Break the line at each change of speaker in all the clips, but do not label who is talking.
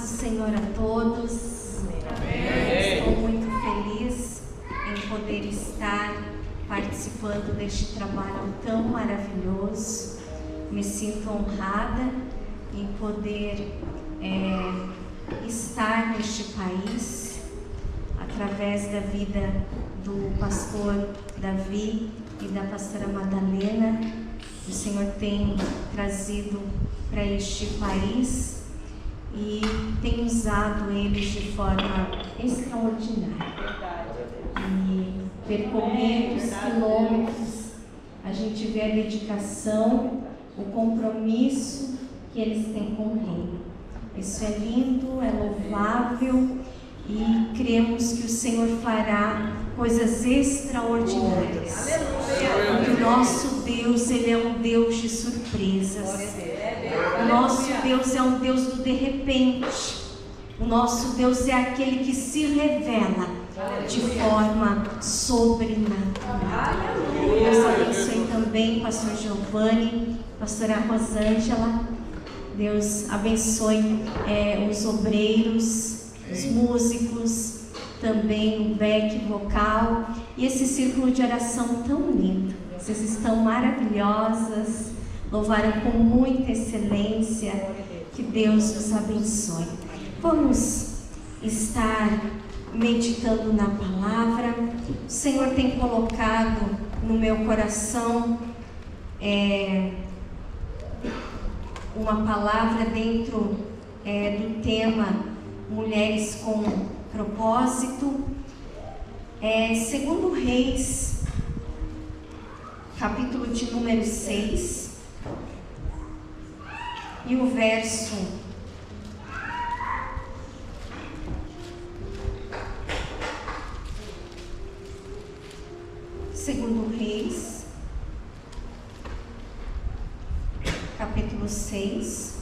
do Senhor a todos.
Amém.
Estou muito feliz em poder estar participando deste trabalho tão maravilhoso. Me sinto honrada em poder estar neste país através da vida do pastor Davi e da pastora Madalena. O Senhor tem trazido para este país e tem usado eles de forma extraordinária. E percorrer os quilômetros, a gente vê a dedicação, o compromisso que eles têm com o reino. Isso é lindo, é louvável e cremos que o Senhor fará coisas extraordinárias. Porque o nosso Deus, Ele é um Deus de surpresas. O nosso Deus é um Deus do de repente. O nosso Deus é aquele que se revela de forma sobrenatural. Deus abençoe também pastor Giovanni, pastora Rosângela. Deus abençoe os obreiros, os músicos, também o back vocal e esse círculo de oração tão lindo. Vocês estão maravilhosas, louvaram com muita excelência. Que Deus nos abençoe. Vamos estar meditando na palavra. O Senhor tem colocado no meu coração uma palavra dentro do tema Mulheres com Propósito. Segundo Reis, capítulo de número 6, e o verso Segundo Reis, capítulo 6,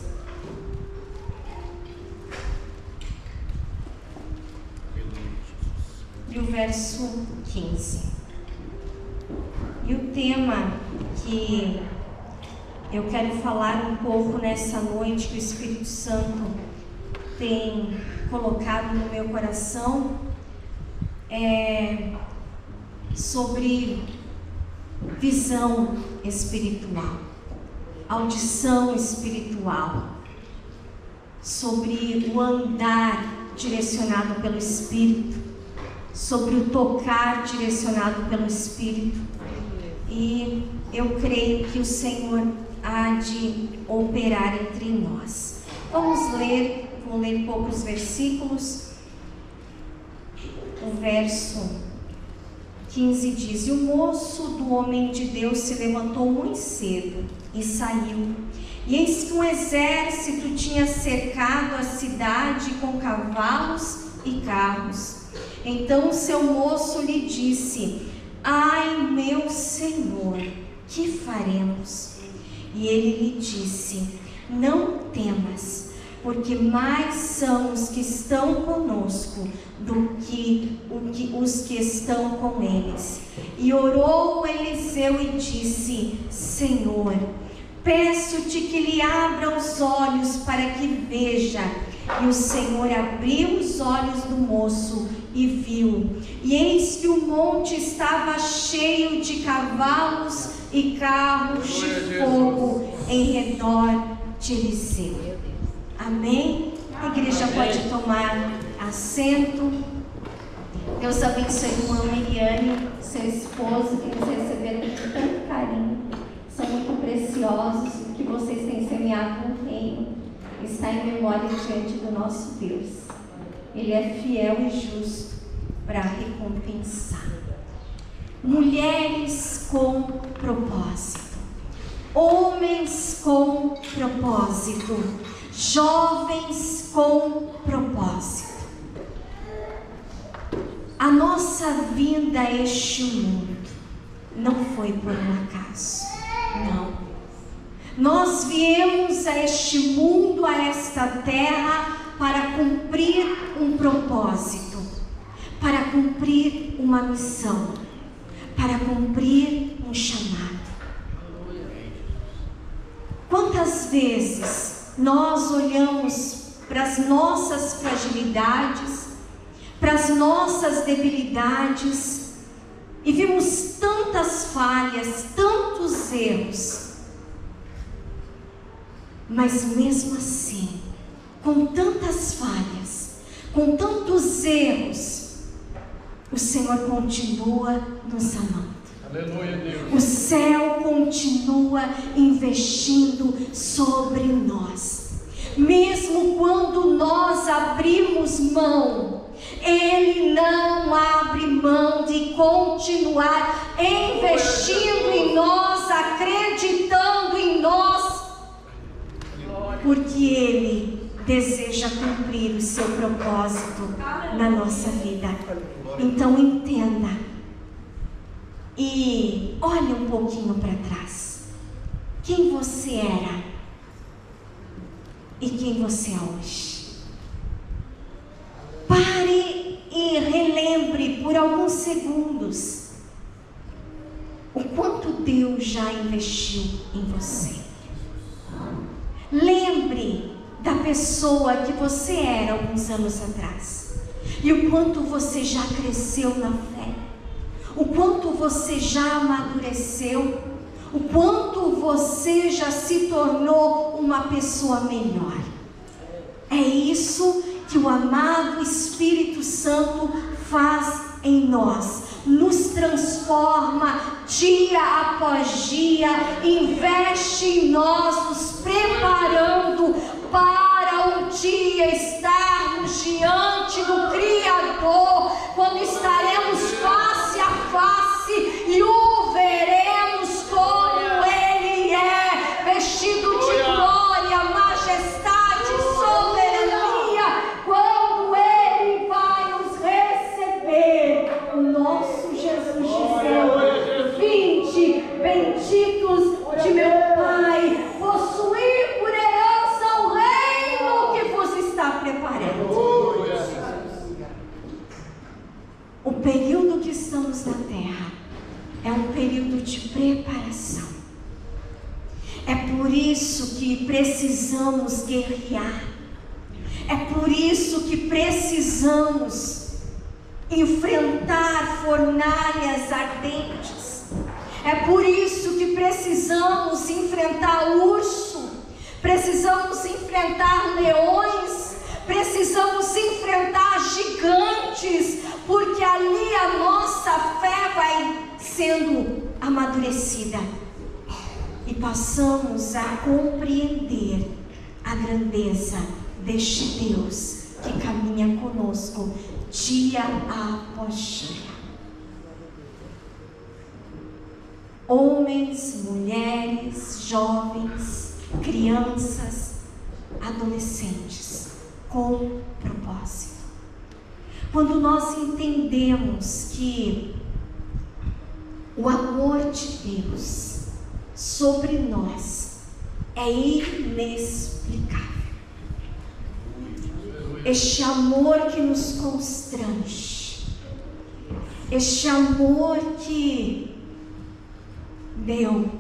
e o verso 15. E o tema que eu quero falar um pouco nessa noite, que o Espírito Santo tem colocado no meu coração, é sobre visão espiritual, audição espiritual, sobre o andar direcionado pelo Espírito, sobre o tocar direcionado pelo Espírito. E eu creio que o Senhor há de operar entre nós. Vamos ler, vou ler poucos versículos. O verso 15 diz: E o moço do homem de Deus se levantou muito cedo e saiu. E eis que um exército tinha cercado a cidade com cavalos e carros. Então o seu moço lhe disse: Ai, meu senhor, que faremos? E ele lhe disse: Não temas, porque mais são os que estão conosco do que os que estão com eles. E orou Eliseu e disse: Senhor, peço-te que lhe abra os olhos para que veja. E o Senhor abriu os olhos do moço e viu, e eis que o monte estava cheio de cavalos e carros de fogo em redor de Eliseu. Amém? A igreja pode tomar assento. Deus abençoe a irmã Miriane, seu esposo, que nos receberam com tanto carinho. São muito preciosos. O que vocês têm semeado no reino está em memória diante do nosso Deus. Ele é fiel e justo para recompensar. Mulheres com propósito, homens com propósito, jovens com propósito. A nossa vinda a este mundo não foi por um acaso, não. Nós viemos a este mundo, a esta terra, para cumprir um propósito, para cumprir uma missão, para cumprir um chamado. Quantas vezes nós olhamos para as nossas fragilidades, para as nossas debilidades, e vimos tantas falhas, tantos erros, mas mesmo assim, com tantas falhas, com tantos erros, o Senhor continua nos amando.
Aleluia, Deus.
O céu continua investindo sobre nós. Mesmo quando nós abrimos mão, Ele não abre mão de continuar investindo em nós, acreditando em nós, porque Ele deseja cumprir o seu propósito na nossa vida. Então entenda e olhe um pouquinho para trás. Quem você era e quem você é hoje. Pare e relembre por alguns segundos o quanto Deus já investiu em você. Lembre da pessoa que você era alguns anos atrás e o quanto você já cresceu na fé, o quanto você já amadureceu, o quanto você já se tornou uma pessoa melhor. É isso que o amado Espírito Santo faz em nós, nos transforma dia após dia, investe em nós, nos preparando para um dia estarmos diante do Criador, quando estaremos face a face e o veremos como Ele é, vestido de glória, majestade, soberania, quando Ele vai nos receber. O nosso Jesus dizendo: vinde, benditos de meu Pai, possuir por herança o reino que vos está preparando. O período que estamos na terra é um período de preparação. É por isso que precisamos guerrear. É por isso que precisamos enfrentar fornalhas ardentes. É por isso que precisamos enfrentar urso, precisamos enfrentar leões, precisamos enfrentar gigantes, porque ali a nossa fé vai sendo amadurecida e passamos a compreender a grandeza deste Deus que caminha conosco dia após dia. Homens, mulheres, jovens, crianças, adolescentes, com propósito. Quando nós entendemos que o amor de Deus sobre nós é inexplicável, este amor que nos constrange, este amor que deu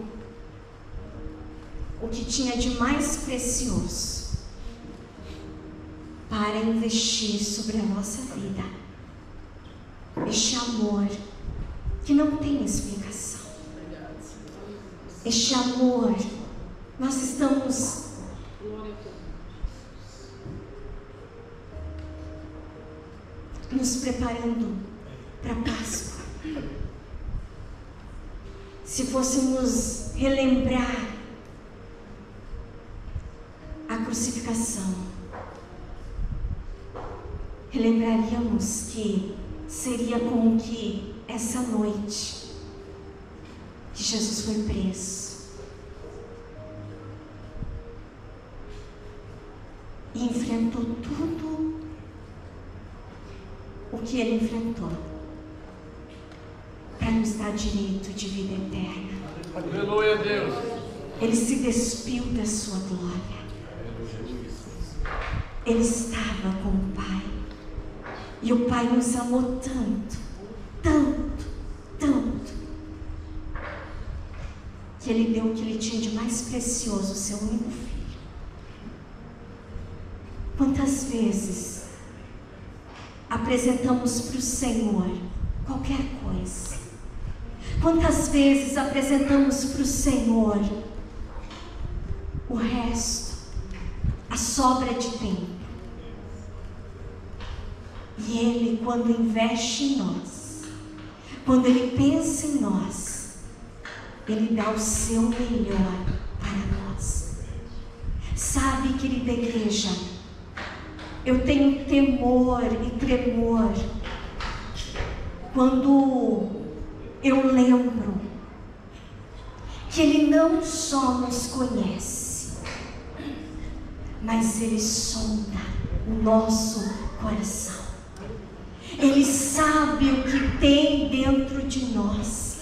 o que tinha de mais precioso para investir sobre a nossa vida, este amor que não tem explicação, este amor, nós estamos nos preparando para a Páscoa. Se fôssemos relembrar a crucificação, relembraríamos que seria como que essa noite que Jesus foi preso e enfrentou tudo o que Ele enfrentou para nos dar direito de vida eterna.
Aleluia, Deus.
Ele se despiu da sua glória. Ele estava com o Pai. E o Pai nos amou tanto, tanto, tanto, que Ele deu o que Ele tinha de mais precioso, o seu único filho, Quantas vezes apresentamos para o Senhor qualquer coisa? Quantas vezes apresentamos para o Senhor o resto, a sobra de tempo? E Ele, quando investe em nós, quando Ele pensa em nós, Ele dá o seu melhor para nós. Sabe, querida igreja, eu tenho temor e tremor quando eu lembro que Ele não só nos conhece, mas Ele sonda o nosso coração. Ele sabe o que tem dentro de nós.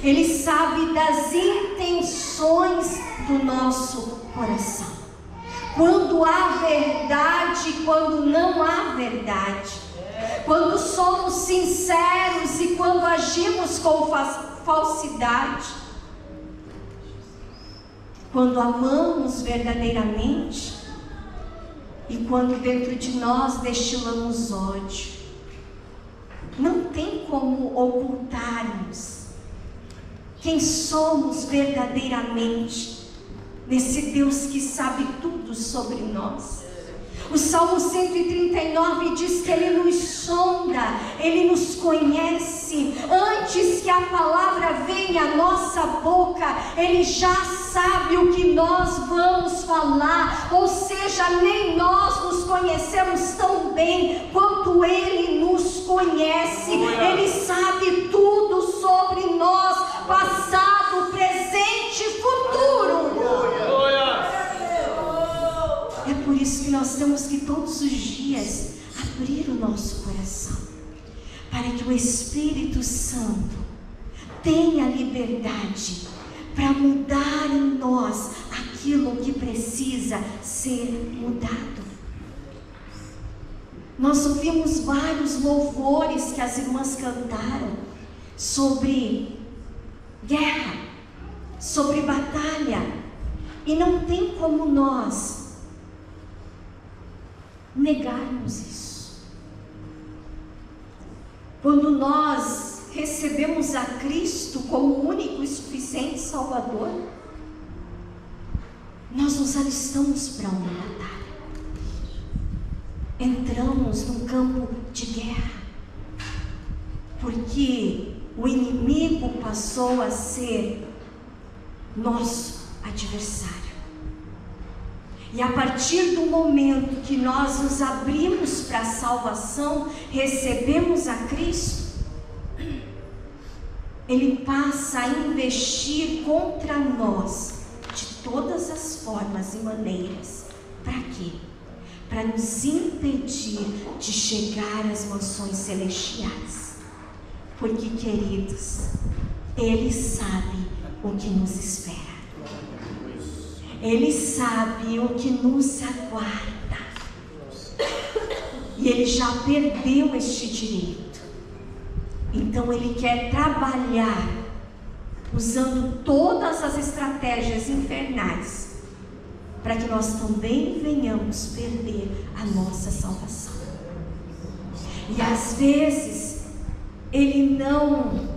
Ele sabe das intenções do nosso coração. Quando há verdade, quando não há verdade. Quando somos sinceros e quando agimos com falsidade. Quando amamos verdadeiramente e quando dentro de nós destilamos ódio. Não tem como ocultarmos quem somos verdadeiramente nesse Deus que sabe tudo sobre nós. O Salmo 139 diz que Ele nos sonda, Ele nos conhece. Antes que a palavra venha à nossa boca, Ele já sabe o que nós vamos falar. Ou seja, nem nós nos conhecemos tão bem quanto Ele nos conhece. Ele sabe tudo sobre nós, passado, presente e futuro. É por isso que nós temos que todos os dias abrir o nosso coração, para que o Espírito Santo tenha liberdade para mudar em nós aquilo que precisa ser mudado. Nós ouvimos vários louvores que as irmãs cantaram sobre guerra, sobre batalha, e não tem como nós negarmos isso. Quando nós recebemos a Cristo como único e suficiente Salvador, nós nos alistamos para uma batalha. Entramos num campo de guerra, porque o inimigo passou a ser nosso adversário. E a partir do momento que nós nos abrimos para a salvação, recebemos a Cristo, Ele passa a investir contra nós de todas as formas e maneiras. Para quê? Para nos impedir de chegar às mansões celestiais. Porque, queridos, Ele sabe o que nos espera. Ele sabe o que nos aguarda. E Ele já perdeu este direito. Então Ele quer trabalhar usando todas as estratégias infernais para que nós também venhamos perder a nossa salvação. E às vezes Ele não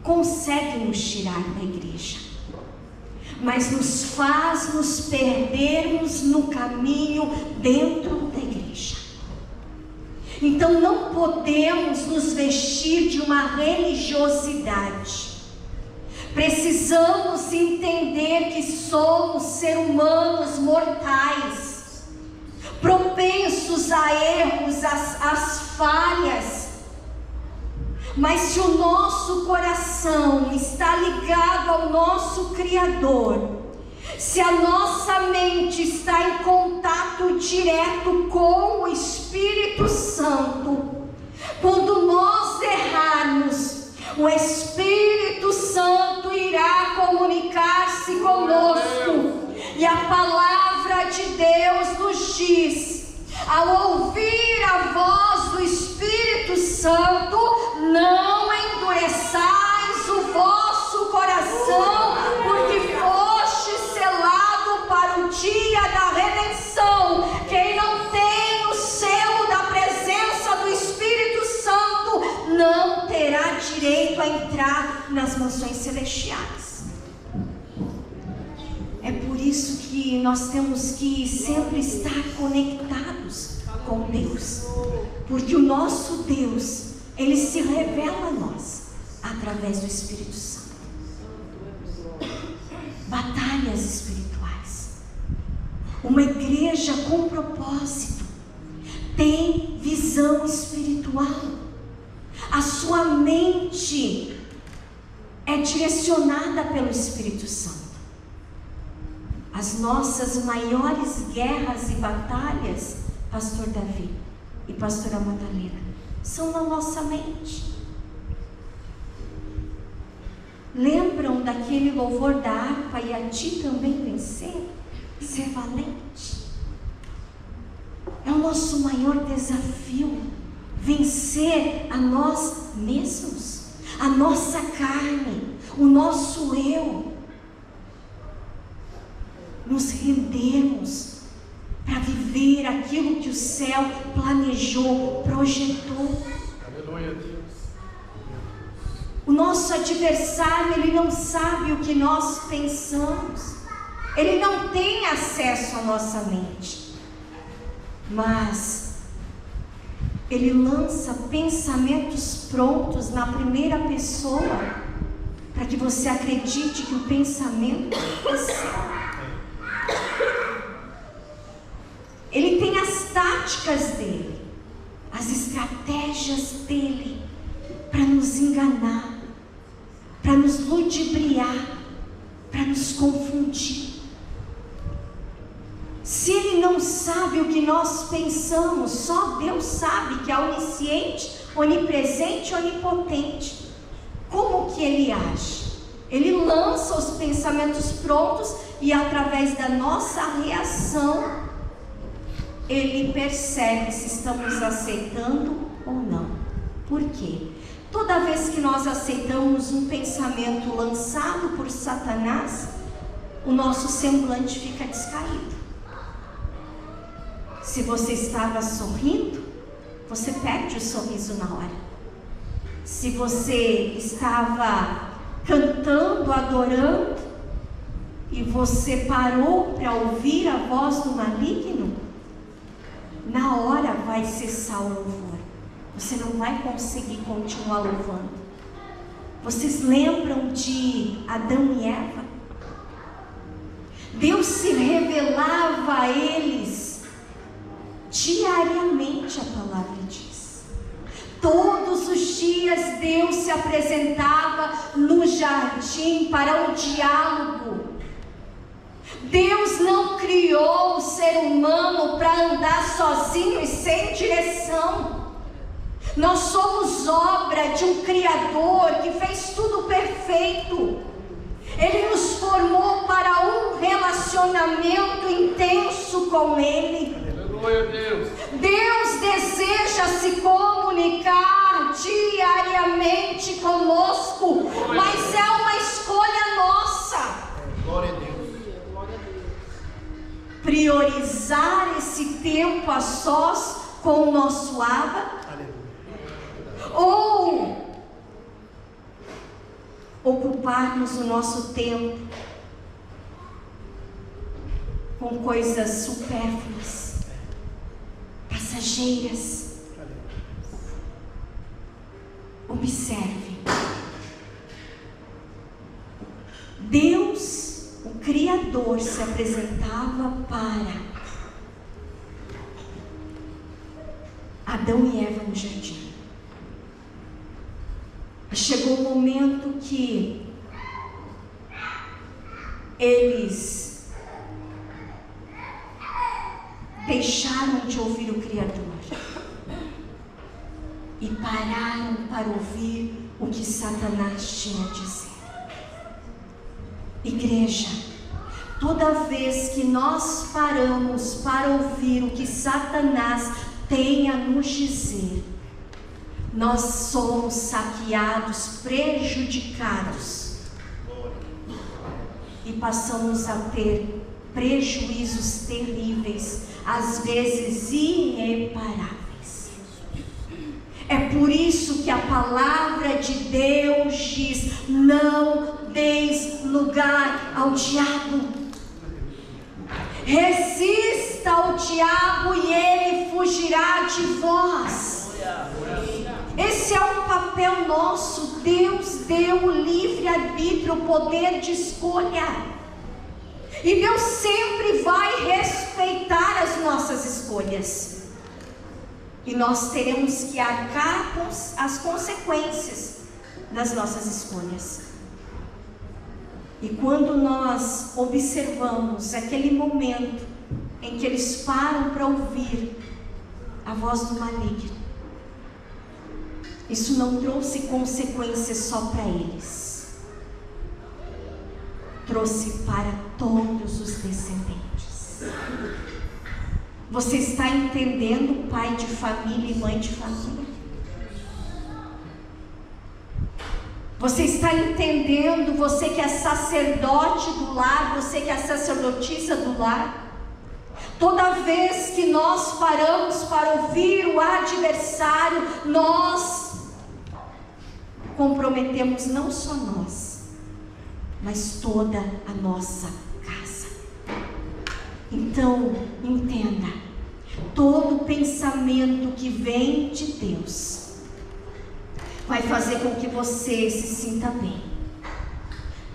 consegue nos tirar da igreja, mas nos faz nos perdermos no caminho dentro da igreja. Então não podemos nos vestir de uma religiosidade. Precisamos entender que somos seres humanos mortais, propensos a erros, às falhas. Mas se o nosso coração está ligado ao nosso Criador, se a nossa mente está em contato direto com o Espírito Santo, quando nós errarmos, o Espírito Santo irá comunicar-se conosco. E a palavra de Deus nos diz: ao ouvir a voz do Espírito Santo, não endureçais o vosso coração, porque foste selado para o dia da redenção. Quem não tem entrar nas mansões celestiais. É por isso que nós temos que sempre estar conectados com Deus, porque o nosso Deus, Ele se revela a nós através do Espírito Santo. Batalhas espirituais. Uma igreja com propósito tem visão espiritual. A sua mente é direcionada pelo Espírito Santo. As nossas maiores guerras e batalhas, Pastor Davi e Pastora Madalena, são na nossa mente. Lembram daquele louvor da harpa, e a ti também vencer? Ser valente. É o nosso maior desafio, vencer a nós mesmos, a nossa carne, o nosso eu. Nos rendermos para viver aquilo que o céu planejou, projetou.
Aleluia, Deus.
O nosso adversário, ele não sabe o que nós pensamos, ele não tem acesso à nossa mente, mas ele lança pensamentos prontos na primeira pessoa, para que você acredite que o pensamento é seu. Ele tem as táticas dele, as estratégias dele, para nos enganar, para nos ludibriar, para nos confundir. Se ele não sabe o que nós pensamos, só Deus sabe, que é onisciente, onipresente, onipotente. Como que ele age? Ele lança os pensamentos prontos e através da nossa reação, ele percebe se estamos aceitando ou não. Por quê? Toda vez que nós aceitamos um pensamento lançado por Satanás, o nosso semblante fica descaído. Se você estava sorrindo, você perde o sorriso na hora. Se você estava cantando, adorando, e você parou para ouvir a voz do maligno, na hora vai cessar o louvor. Você não vai conseguir continuar louvando. Vocês lembram de Adão e Eva? Deus se revelava a eles diariamente, a palavra diz. Todos os dias Deus se apresentava no jardim para um diálogo. Deus não criou o ser humano para andar sozinho e sem direção. Nós somos obra de um Criador que fez tudo perfeito. Ele nos formou para um relacionamento intenso com Ele.
Aleluia, Deus.
Deus deseja se comunicar diariamente conosco, mas é uma escolha nossa.
Glória a Deus.
Priorizar esse tempo a sós com o nosso Abba, ou ocuparmos o nosso tempo com coisas supérfluas, passageiras. Observe, Deus, o Criador, se apresentava para Adão e Eva no jardim. Chegou o momento que eles deixaram de ouvir o Criador e pararam para ouvir o que Satanás tinha a dizer. Igreja, toda vez que nós paramos para ouvir o que Satanás tem a nos dizer, nós somos saqueados, prejudicados e passamos a ter prejuízos terríveis, às vezes irreparáveis. É por isso que a palavra de Deus diz: não deis lugar ao diabo. Resista ao diabo e ele fugirá de vós. Esse é um papel nosso. Deus deu o livre-arbítrio, o poder de escolha. E Deus sempre vai respeitar as nossas escolhas. E nós teremos que arcar com as consequências das nossas escolhas. E quando nós observamos aquele momento em que eles param para ouvir a voz do maligno, isso não trouxe consequências só para eles, trouxe para todos os descendentes. Você está entendendo, pai de família e mãe de família? Você está entendendo, você que é sacerdote do lar, você que é sacerdotisa do lar? Toda vez que nós paramos para ouvir o adversário, nós comprometemos não só nós, mas toda a nossa casa. Então, entenda, todo pensamento que vem de Deus vai fazer com que você se sinta bem.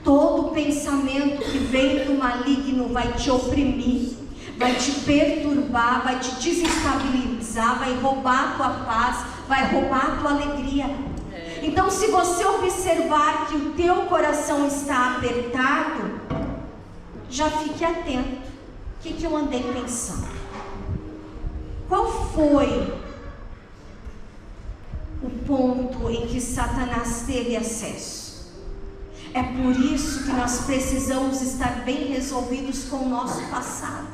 Todo pensamento que vem do maligno vai te oprimir, vai te perturbar, vai te desestabilizar, vai roubar a tua paz, vai roubar a tua alegria. Então, se você observar que o teu coração está apertado, já fique atento. O que eu andei pensando? Qual foi o ponto em que Satanás teve acesso? É por isso que nós precisamos estar bem resolvidos com o nosso passado.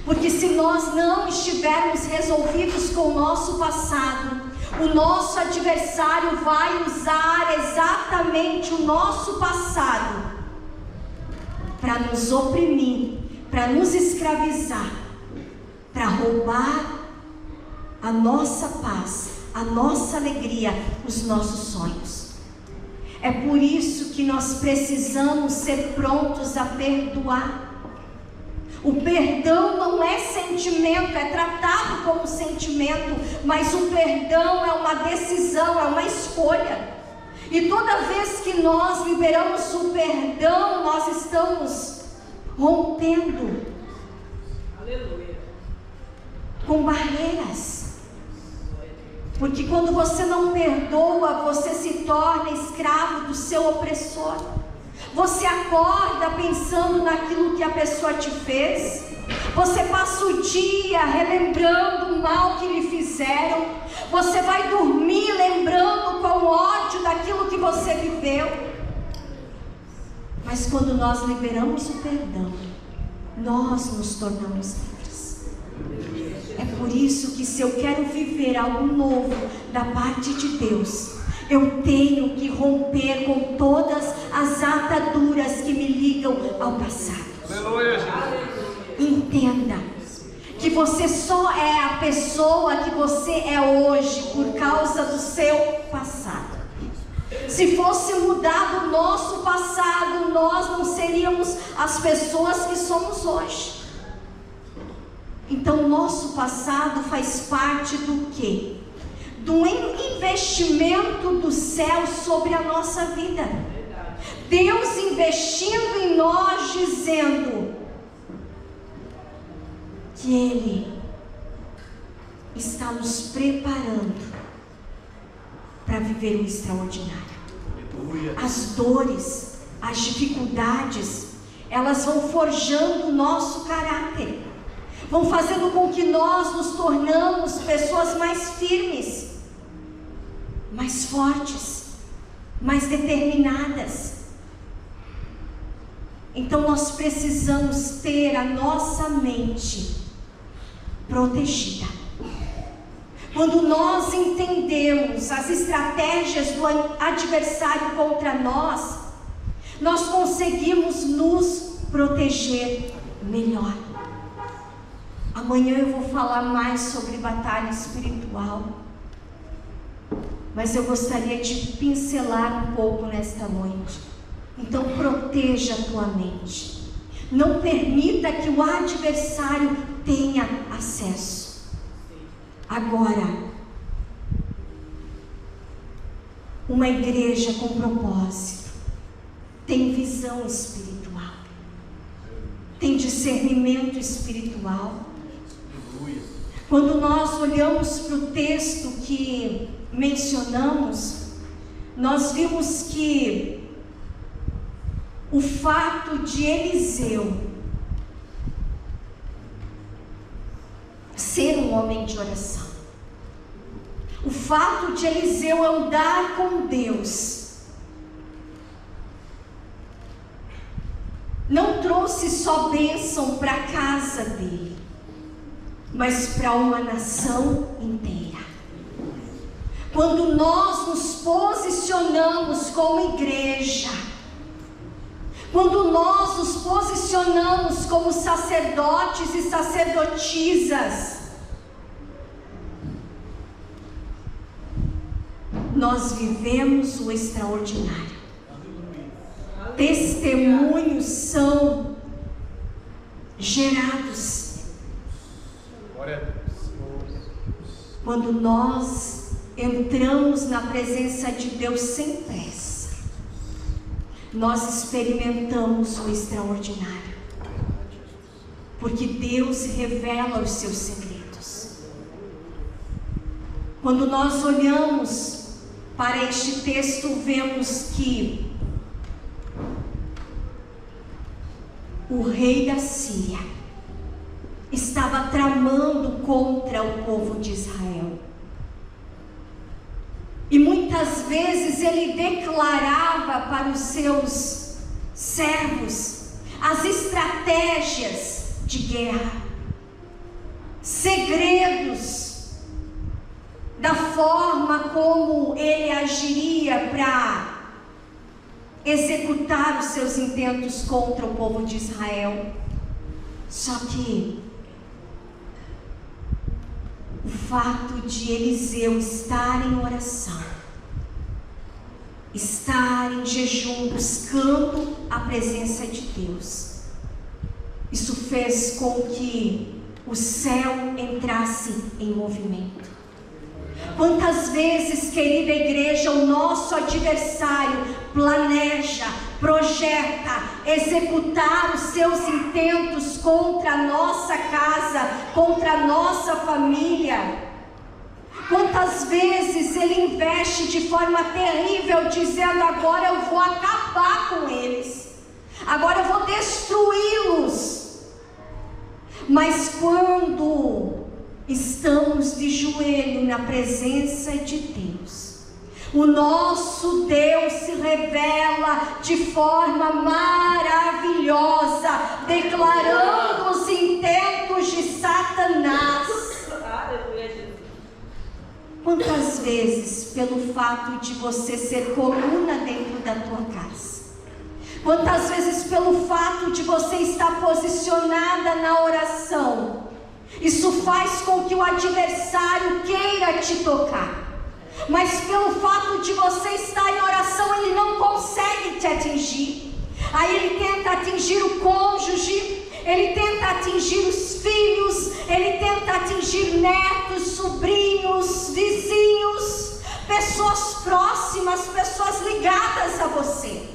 Porque se nós não estivermos resolvidos com o nosso passado, o nosso adversário vai usar exatamente o nosso passado para nos oprimir, para nos escravizar, para roubar a nossa paz, a nossa alegria, os nossos sonhos. É por isso que nós precisamos ser prontos a perdoar. O perdão não é sentimento, é tratado como sentimento, mas o perdão é uma decisão, é uma escolha. E toda vez que nós liberamos o perdão, nós estamos rompendo com barreiras. Porque quando você não perdoa, você se torna escravo do seu opressor. Você acorda pensando naquilo que a pessoa te fez. Você passa o dia relembrando o mal que lhe fizeram. Você vai dormir lembrando com ódio daquilo que você viveu. Mas quando nós liberamos o perdão, nós nos tornamos livres. É por isso que se eu quero viver algo novo da parte de Deus, eu tenho que romper com todas as ataduras que me ligam ao passado.
Aleluia.
Entenda que você só é a pessoa que você é hoje por causa do seu passado. Se fosse mudado o nosso passado, nós não seríamos as pessoas que somos hoje. Então o nosso passado faz parte do quê? Do investimento do céu sobre a nossa vida. Deus investindo em nós, dizendo que Ele está nos preparando para viver o extraordinário. As dores, as dificuldades, elas vão forjando o nosso caráter, vão fazendo com que nós nos tornamos pessoas mais firmes, mais fortes, mais determinadas. Então nós precisamos ter a nossa mente protegida. Quando nós entendemos as estratégias do adversário contra nós, nós conseguimos nos proteger melhor. Amanhã eu vou falar mais sobre batalha espiritual. mas eu gostaria de pincelar um pouco nesta noite. Então proteja a tua mente. Não permita que o adversário tenha acesso. Agora, uma igreja com propósito tem visão espiritual, tem discernimento espiritual. Quando nós olhamos para o texto que mencionamos, nós vimos que o fato de Eliseu ser um homem de oração, o fato de Eliseu andar com Deus, não trouxe só bênção para a casa dele, mas para uma nação inteira. Quando nós nos posicionamos como igreja, quando nós nos posicionamos como sacerdotes e sacerdotisas, nós vivemos o extraordinário. Testemunhos são gerados quando nós entramos na presença de Deus sem pressa. Nós experimentamos o extraordinário, porque Deus revela os seus segredos. Quando nós olhamos para este texto, vemos que o rei da Síria estava tramando contra o povo de Israel. E muitas vezes ele declarava para os seus servos as estratégias de guerra, segredos da forma como ele agiria para executar os seus intentos contra o povo de Israel. Só que o fato de Eliseu estar em oração, estar em jejum, buscando a presença de Deus, isso fez com que o céu entrasse em movimento. Quantas vezes, querida igreja, o nosso adversário planeja, projeta, executar os seus intentos contra a nossa casa, contra a nossa família. Quantas vezes ele investe de forma terrível, dizendo: agora eu vou acabar com eles, agora eu vou destruí-los. Mas quando estamos de joelho na presença de Deus, o nosso Deus se revela de forma maravilhosa, declarando os intentos de Satanás. Quantas vezes, pelo fato de você ser coluna dentro da tua casa, quantas vezes pelo fato de você estar posicionada na oração, isso faz com que o adversário queira te tocar, mas pelo fato de você estar em oração, ele não consegue te atingir. Aí ele tenta atingir o cônjuge, ele tenta atingir os filhos, ele tenta atingir netos, sobrinhos, vizinhos, pessoas próximas, pessoas ligadas a você,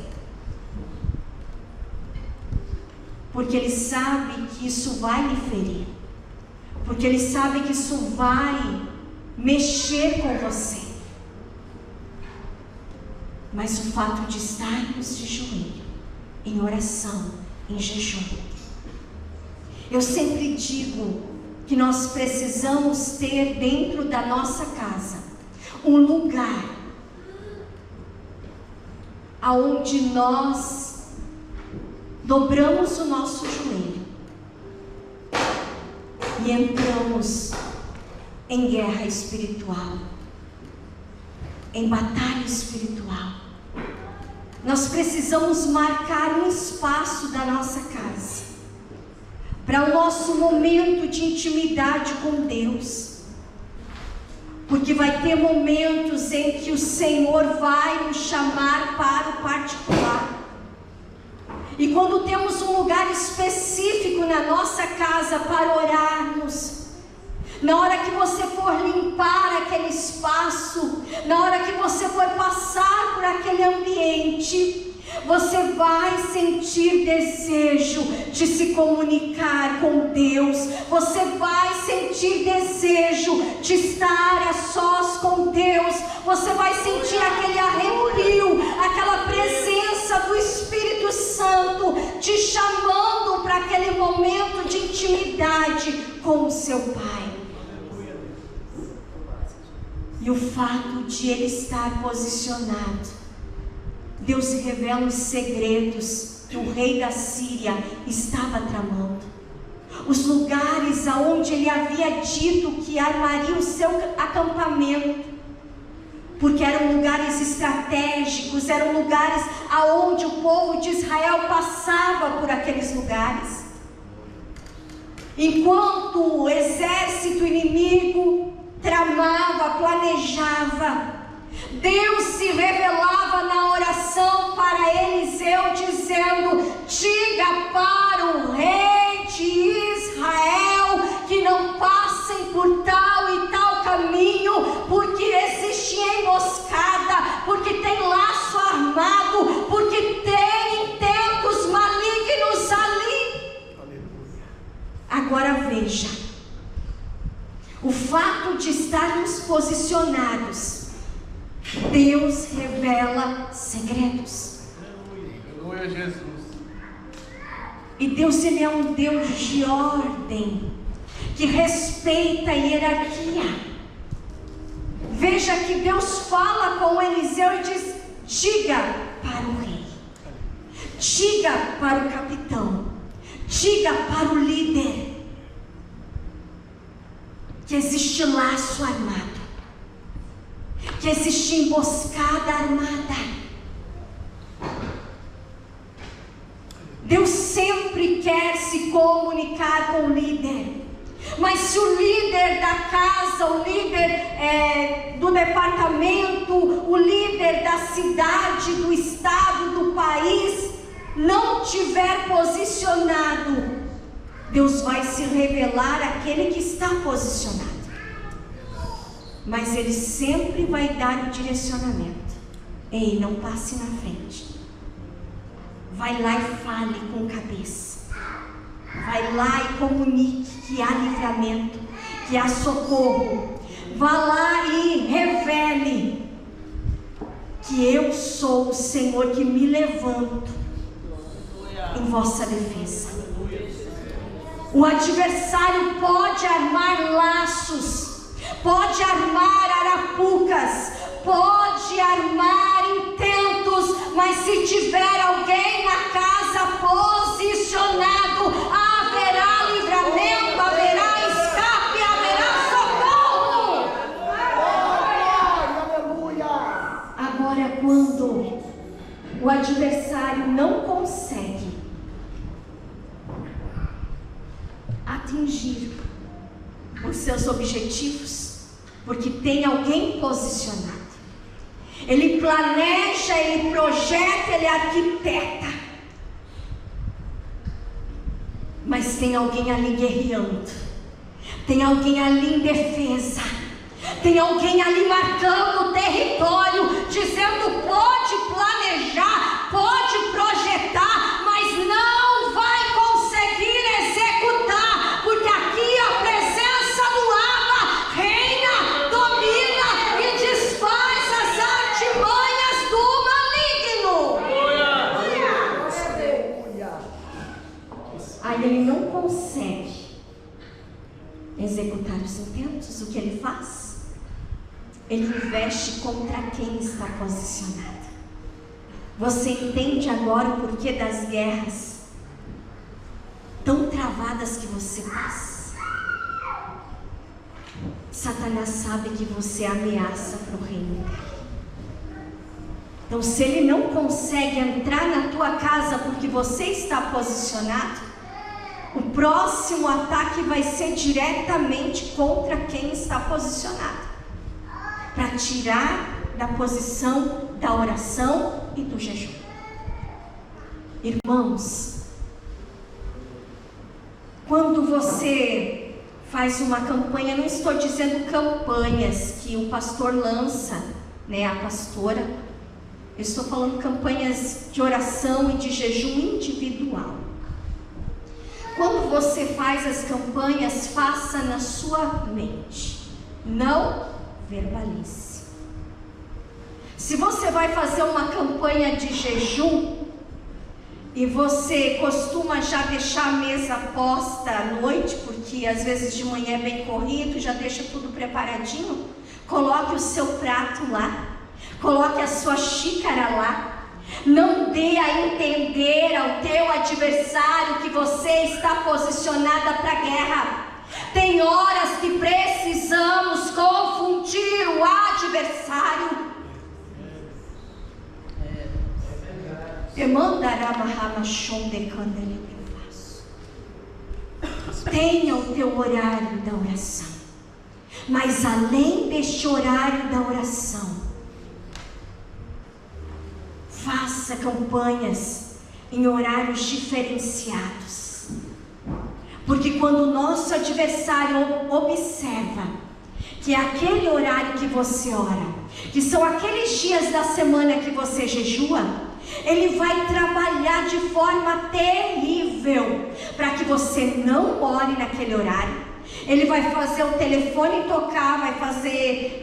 porque ele sabe que isso vai lhe ferir, porque ele sabe que isso vai mexer com você. Mas o fato de estarmos de joelho, em oração, em jejum, eu sempre digo que nós precisamos ter dentro da nossa casa um lugar aonde nós dobramos o nosso joelho e entramos em guerra espiritual, em batalha espiritual. Nós precisamos marcar um espaço da nossa casa para o nosso momento de intimidade com Deus, Porque vai ter momentos em que o Senhor vai nos chamar para o particular. E quando temos um lugar específico na nossa casa para orarmos, na hora que você for limpar aquele espaço, na hora que você for passar por aquele ambiente, você vai sentir desejo de se comunicar com Deus. Você vai sentir desejo de estar a sós com Deus. Você vai sentir aquele arrepio, aquela presença do Espírito Santo te chamando para aquele momento de intimidade com o seu Pai. E o fato de Ele estar posicionado, Deus revela os segredos que o rei da Síria estava tramando. Os lugares aonde ele havia dito que armaria o seu acampamento. Porque eram lugares estratégicos, eram lugares aonde o povo de Israel passava por aqueles lugares. Enquanto o exército inimigo tramava, planejava, Deus se revelava na oração para Eliseu, dizendo: diga para o rei de Israel que não passem por tal e tal caminho, porque existe emboscada, porque tem laço armado, porque tem intentos malignos ali. Agora veja, o fato de estarmos posicionados, Deus revela segredos.
Aleluia, Jesus.
E Deus, Ele é um Deus de ordem, que respeita a hierarquia. Veja que Deus fala com Eliseu e diz: diga para o rei, diga para o capitão, diga para o líder, que existe laço armado, que existe emboscada armada. Deus sempre quer se comunicar com o líder, mas se o líder da casa, o líder do departamento, o líder da cidade, do estado, do país, não tiver posicionado, Deus vai se revelar àquele que está posicionado. Mas Ele sempre vai dar o direcionamento. Ei, não passe na frente. Vai lá e fale com cabeça. Vai lá e comunique que há livramento, que há socorro. Vá lá e revele que eu sou o Senhor que me levanto em vossa defesa. O adversário pode armar laços, pode armar arapucas, pode armar intentos, mas se tiver alguém na casa posicionado, haverá livramento, haverá escape, haverá socorro. Agora, quando o adversário não consegue atingir os seus objetivos, porque tem alguém posicionado, ele planeja, ele projeta, ele arquiteta, mas tem alguém ali guerreando, tem alguém ali em defesa, tem alguém ali marcando o território, dizendo: pode planejar, pode projetar, mas não vai conseguir executar, porque aqui a presença do Abba reina, domina e desfaz as artimanhas do maligno. Aí ele não consegue executar os intentos. O que ele faz? Ele investe contra quem está posicionado. Você entende agora o porquê das guerras tão travadas que você passa? Satanás sabe que você ameaça para o reino. Então, se ele não consegue entrar na tua casa porque você está posicionado, o próximo ataque vai ser diretamente contra quem está posicionado. para tirar da posição da oração e do jejum. Irmãos, quando você faz uma campanha, não estou dizendo campanhas que o pastor lança, né, a pastora, eu estou falando campanhas de oração e de jejum individual. Quando você faz as campanhas, faça na sua mente, não verbalize. Se você vai fazer uma campanha de jejum e você costuma já deixar a mesa posta à noite, porque às vezes de manhã é bem corrido, já deixa tudo preparadinho, coloque o seu prato lá, coloque a sua xícara lá. Não dê a entender ao teu adversário que você está posicionada para a guerra. Tem horas que precisamos confundir o adversário. Tenha o teu horário da oração, mas além deste horário da oração, faça campanhas em horários diferenciados, porque quando o nosso adversário observa que é aquele horário que você ora, que são aqueles dias da semana que você jejua, ele vai trabalhar de forma terrível para que você não ore naquele horário. Ele vai fazer o telefone tocar, vai fazer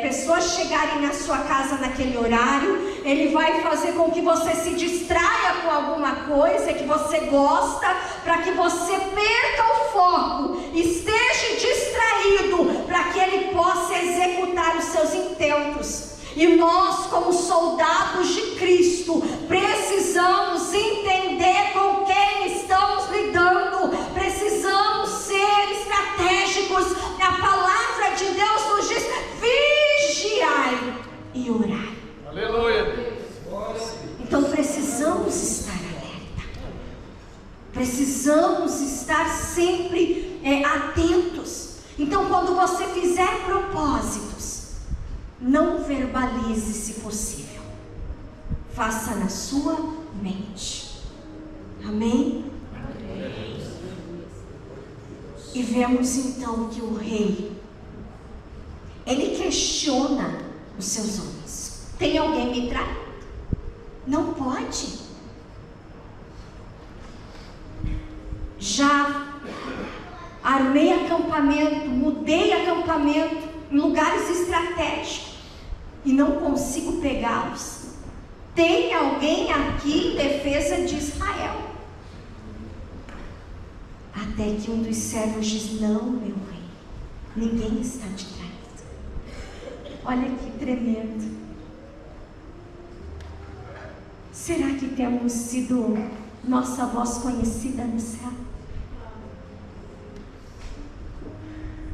pessoas chegarem na sua casa naquele horário. Ele vai fazer com que você se distraia com alguma coisa que você gosta, para que você perca o foco, esteja distraído, para que ele possa executar os seus intentos. E nós, como soldados de Cristo, precisamos entender com quem estamos lidando, precisamos ser estratégicos. A palavra de Deus nos diz: vigiai e orai.
Aleluia.
Então precisamos estar alerta, precisamos estar sempre atentos. Então, quando você fizer propósitos, não verbalize, se possível, faça na sua mente. Amém? Amém. E vemos então que o rei, ele questiona os seus homens: tem alguém me traindo? Não pode. Já armei acampamento, mudei acampamento em lugares estratégicos e não consigo pegá-los. Tem alguém aqui em defesa de Israel? Até que um dos servos diz: não, meu rei, ninguém está te traindo. Olha que tremendo. Será que temos sido nossa voz conhecida no céu?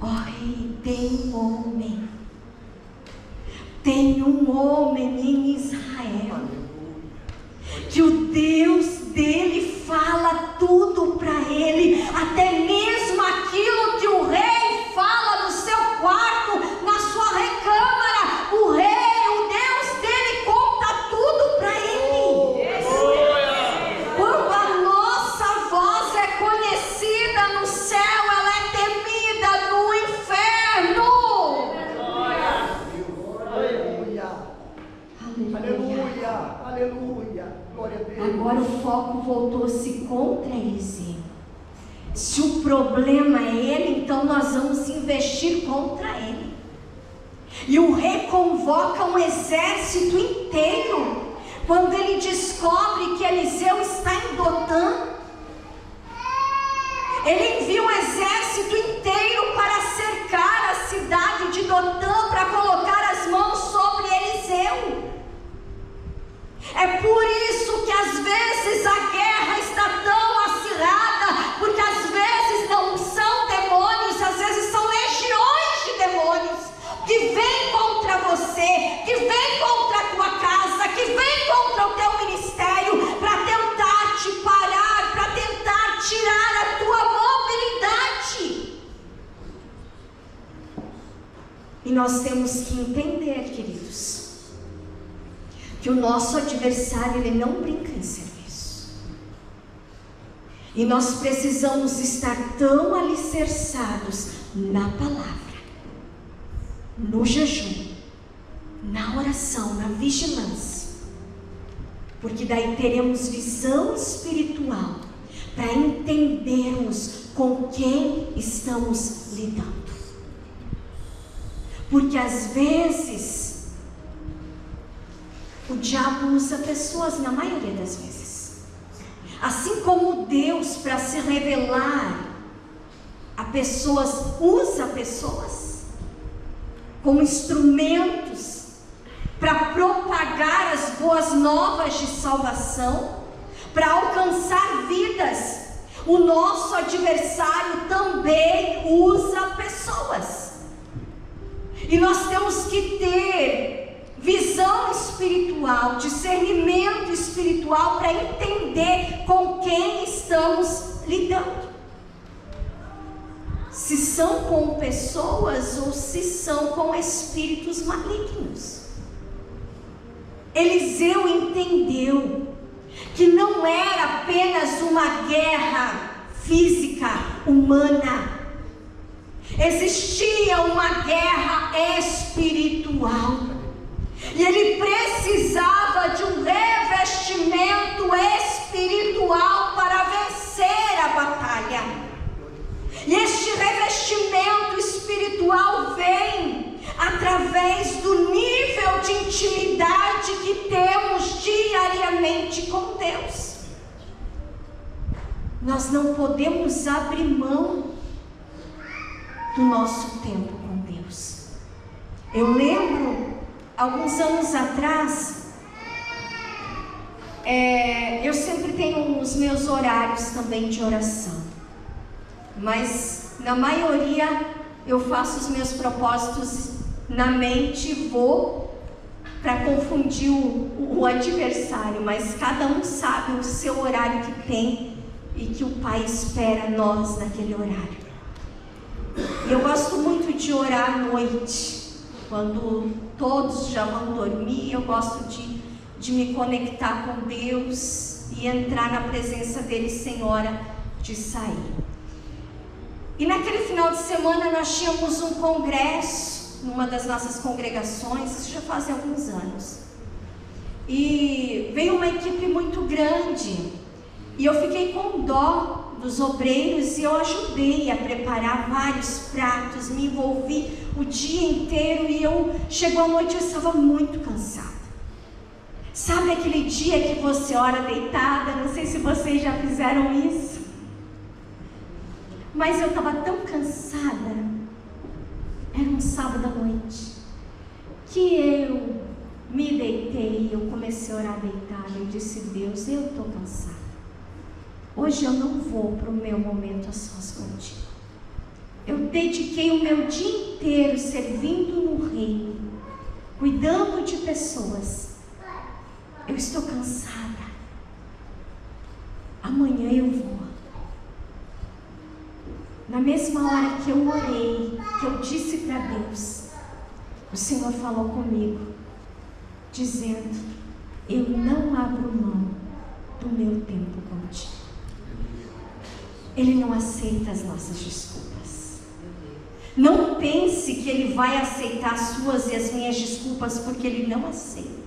Ó rei, tem um homem em Israel, que o Deus dele fala tudo para ele, até mesmo aquilo que o rei fala no seu quarto, na sua recâmara, o Deus dele conta tudo para ele. Quando a nossa voz é conhecida no céu, ela é temida no inferno.
Aleluia. Glória a Deus.
Agora o foco voltou-se contra Eliseu. Se o problema é ele, então nós vamos investir contra ele. E o rei convoca um exército inteiro. Quando ele descobre que Eliseu está em Dotã, ele envia um exército inteiro para cercar a cidade de Dotã, para colocar as mãos sobre Eliseu. É por isso que às vezes a guerra está tão acirrada, porque às vezes não são demônios, às vezes são legiões de demônios que vêm contra você, que vêm contra a tua casa, que vêm contra o teu ministério, para tentar te parar, para tentar tirar a tua mobilidade. E nós temos que entender, queridos, que o nosso adversário, ele não brinca em serviço. E nós precisamos estar tão alicerçados na palavra, no jejum, na oração, na vigilância, porque daí teremos visão espiritual para entendermos com quem estamos lidando. Porque às vezes o diabo usa pessoas, na maioria das vezes, assim como Deus, para se revelar a pessoas, usa pessoas como instrumentos para propagar as boas novas de salvação, para alcançar vidas. O nosso adversário também usa pessoas. E nós temos que ter visão espiritual, discernimento espiritual para entender com quem estamos lidando. Se são com pessoas ou se são com espíritos malignos. Eliseu entendeu que não era apenas uma guerra física, humana. Existia uma guerra espiritual. E ele precisava de um revestimento espiritual para vencer a batalha. E este revestimento espiritual vem através do nível de intimidade que temos diariamente com Deus. Nós não podemos abrir mão do nosso tempo com Deus. Eu lembro, alguns anos atrás, eu sempre tenho os meus horários também de oração, mas na maioria eu faço os meus propósitos na mente e vou para confundir o adversário, mas cada um sabe o seu horário que tem e que o Pai espera nós naquele horário. E eu gosto muito de orar à noite, quando todos já vão dormir. Eu gosto de me conectar com Deus e entrar na presença dele sem hora de sair. E naquele final de semana nós tínhamos um congresso numa das nossas congregações, isso já faz alguns anos, e veio uma equipe muito grande, e eu fiquei com dó dos obreiros e eu ajudei a preparar vários pratos, me envolvi o dia inteiro, e chegou a noite, eu estava muito cansada. Sabe aquele dia que você ora deitada? Não sei se vocês já fizeram isso, mas eu estava tão cansada. Era um sábado à noite, que eu me deitei, eu comecei a orar deitada. Eu disse: Deus, eu estou cansada. Hoje eu não vou para o meu momento a sós contigo. Eu dediquei o meu dia inteiro servindo no reino, cuidando de pessoas. Eu estou cansada. Amanhã eu vou. Na mesma hora que eu orei, que eu disse para Deus, o Senhor falou comigo, dizendo: eu não abro mão do meu tempo contigo. Ele não aceita as nossas desculpas. Não pense que Ele vai aceitar as suas e as minhas desculpas, porque Ele não aceita.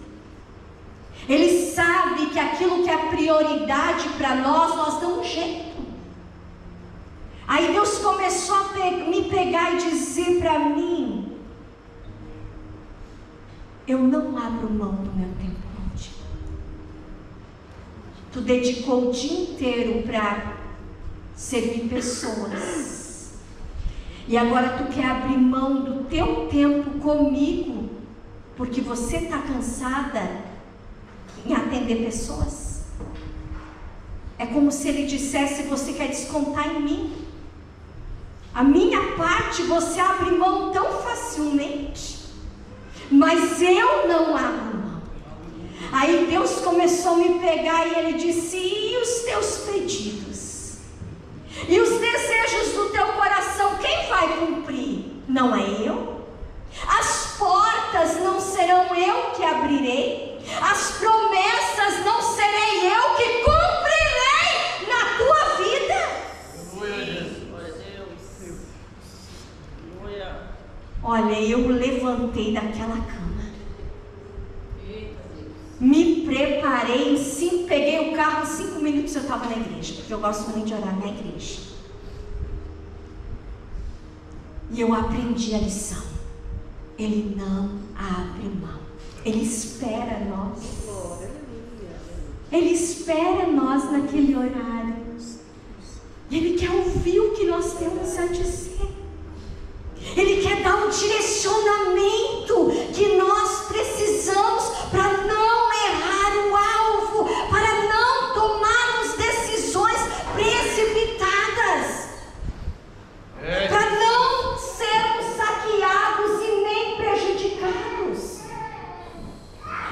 Ele sabe que aquilo que é prioridade para nós damos um jeito. Aí Deus começou a me pegar e dizer para mim: eu não abro mão do meu tempo contigo. Tu dedicou o dia inteiro para servir pessoas, e agora tu quer abrir mão do teu tempo comigo, porque você está cansada em atender pessoas? É como se Ele dissesse: você quer descontar em mim? A minha parte você abre mão tão facilmente, mas eu não abro mão. Aí Deus começou a me pegar e Ele disse: e os teus pedidos? E os desejos do teu coração, quem vai cumprir? Não é eu? que abrirei, as promessas não serei eu que cumprirei na tua vida.
Aleluia, Jesus.
Glória a Deus. Aleluia.
Olha, eu levantei daquela cama,
Eita Deus.
me preparei, sim, peguei o carro, em 5 minutos eu estava na igreja, porque eu gosto muito de orar na igreja. E eu aprendi a lição. Ele não abre mão, Ele espera nós.
Glória.
Ele espera nós naquele horário. Ele quer ouvir o que nós temos a dizer. Ele quer dar um direcionamento que nós precisamos para não errar o alvo, para não tomarmos decisões precipitadas, para não sermos saqueados e nem prejudicados.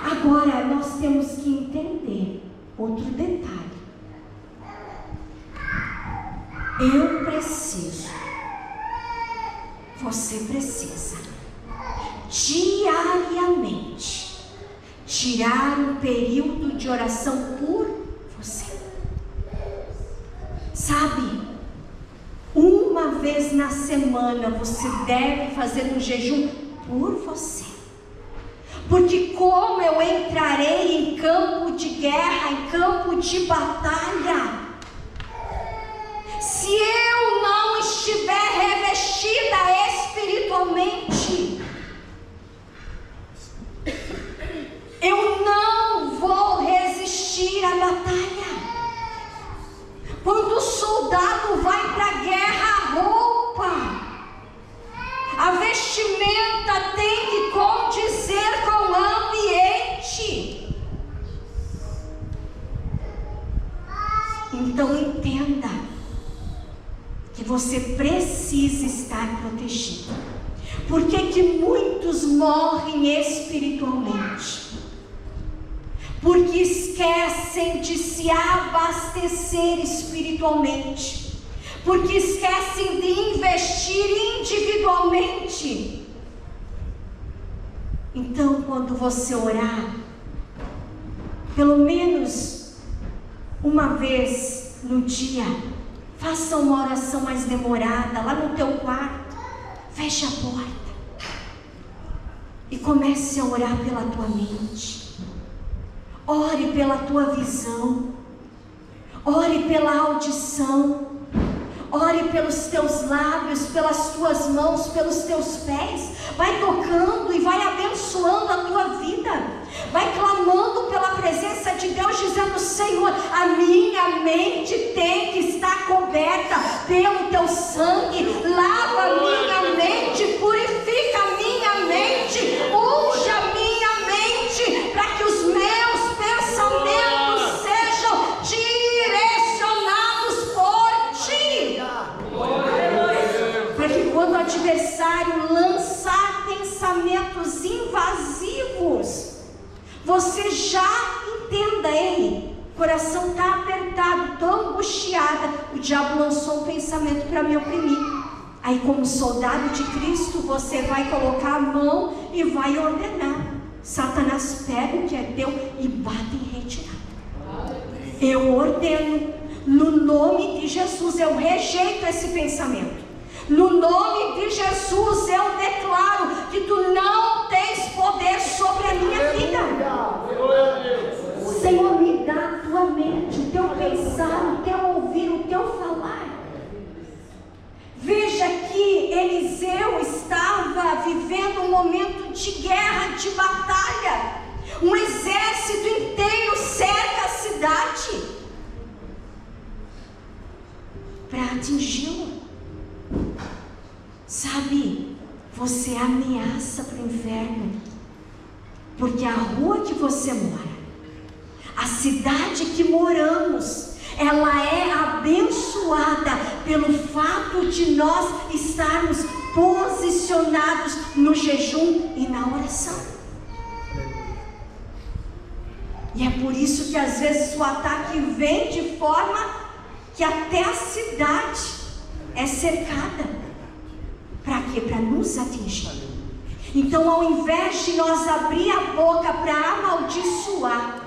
Agora nós temos que entender outro detalhe. Eu preciso, você precisa diariamente tirar um período de oração por você. Sabe, uma vez na semana você deve fazer um jejum por você. Porque como eu entrarei em campo de guerra, em campo de batalha, se eu não estiver revestida espiritualmente, eu não vou resistir à batalha. Quando o soldado vai para a guerra, a roupa, a vestimenta tem que condizer com o ambiente. Então entenda que você precisa estar protegido. Por que muitos morrem espiritualmente? Porque esquecem de se abastecer espiritualmente, porque esquecem de investir individualmente. Então, quando você orar, pelo menos uma vez no dia, faça uma oração mais demorada, lá no teu quarto, feche a porta e comece a orar pela tua mente. Ore pela tua visão, ore pela audição, ore pelos teus lábios, pelas tuas mãos, pelos teus pés. Vai tocando e vai abençoando a tua vida. Vai clamando pela presença de Deus, dizendo: Senhor, a minha mente tem que estar coberta pelo teu sangue. Lava a minha mente, purifica a minha mente, unge a minha mente, para que os meus pensamentos sejam direcionados por ti. Para que quando o adversário lançar pensamentos invasivos, você já entenda: ei, o coração está apertado, estou angustiada, o diabo lançou um pensamento para me oprimir. Aí, como soldado de Cristo, você vai colocar a mão e vai ordenar: Satanás, pega o que é teu e bate em retirada. Eu ordeno, no nome de Jesus, eu rejeito esse pensamento. No nome de Jesus, eu declaro que tu não tens poder sobre a minha vida. Senhor, me dá a tua mente, o teu pensar, o teu ouvir, o teu falar. Veja que Eliseu estava vivendo um momento de guerra, de batalha. Um exército inteiro cerca a cidade para atingi-lo. Sabe, você ameaça para o inferno, porque a rua que você mora, a cidade que moramos, ela é abençoada pelo fato de nós estarmos posicionados no jejum e na oração. E é por isso que às vezes o ataque vem de forma que até a cidade é cercada. Para quê? Para nos atingir. Então, ao invés de nós abrir a boca para amaldiçoar,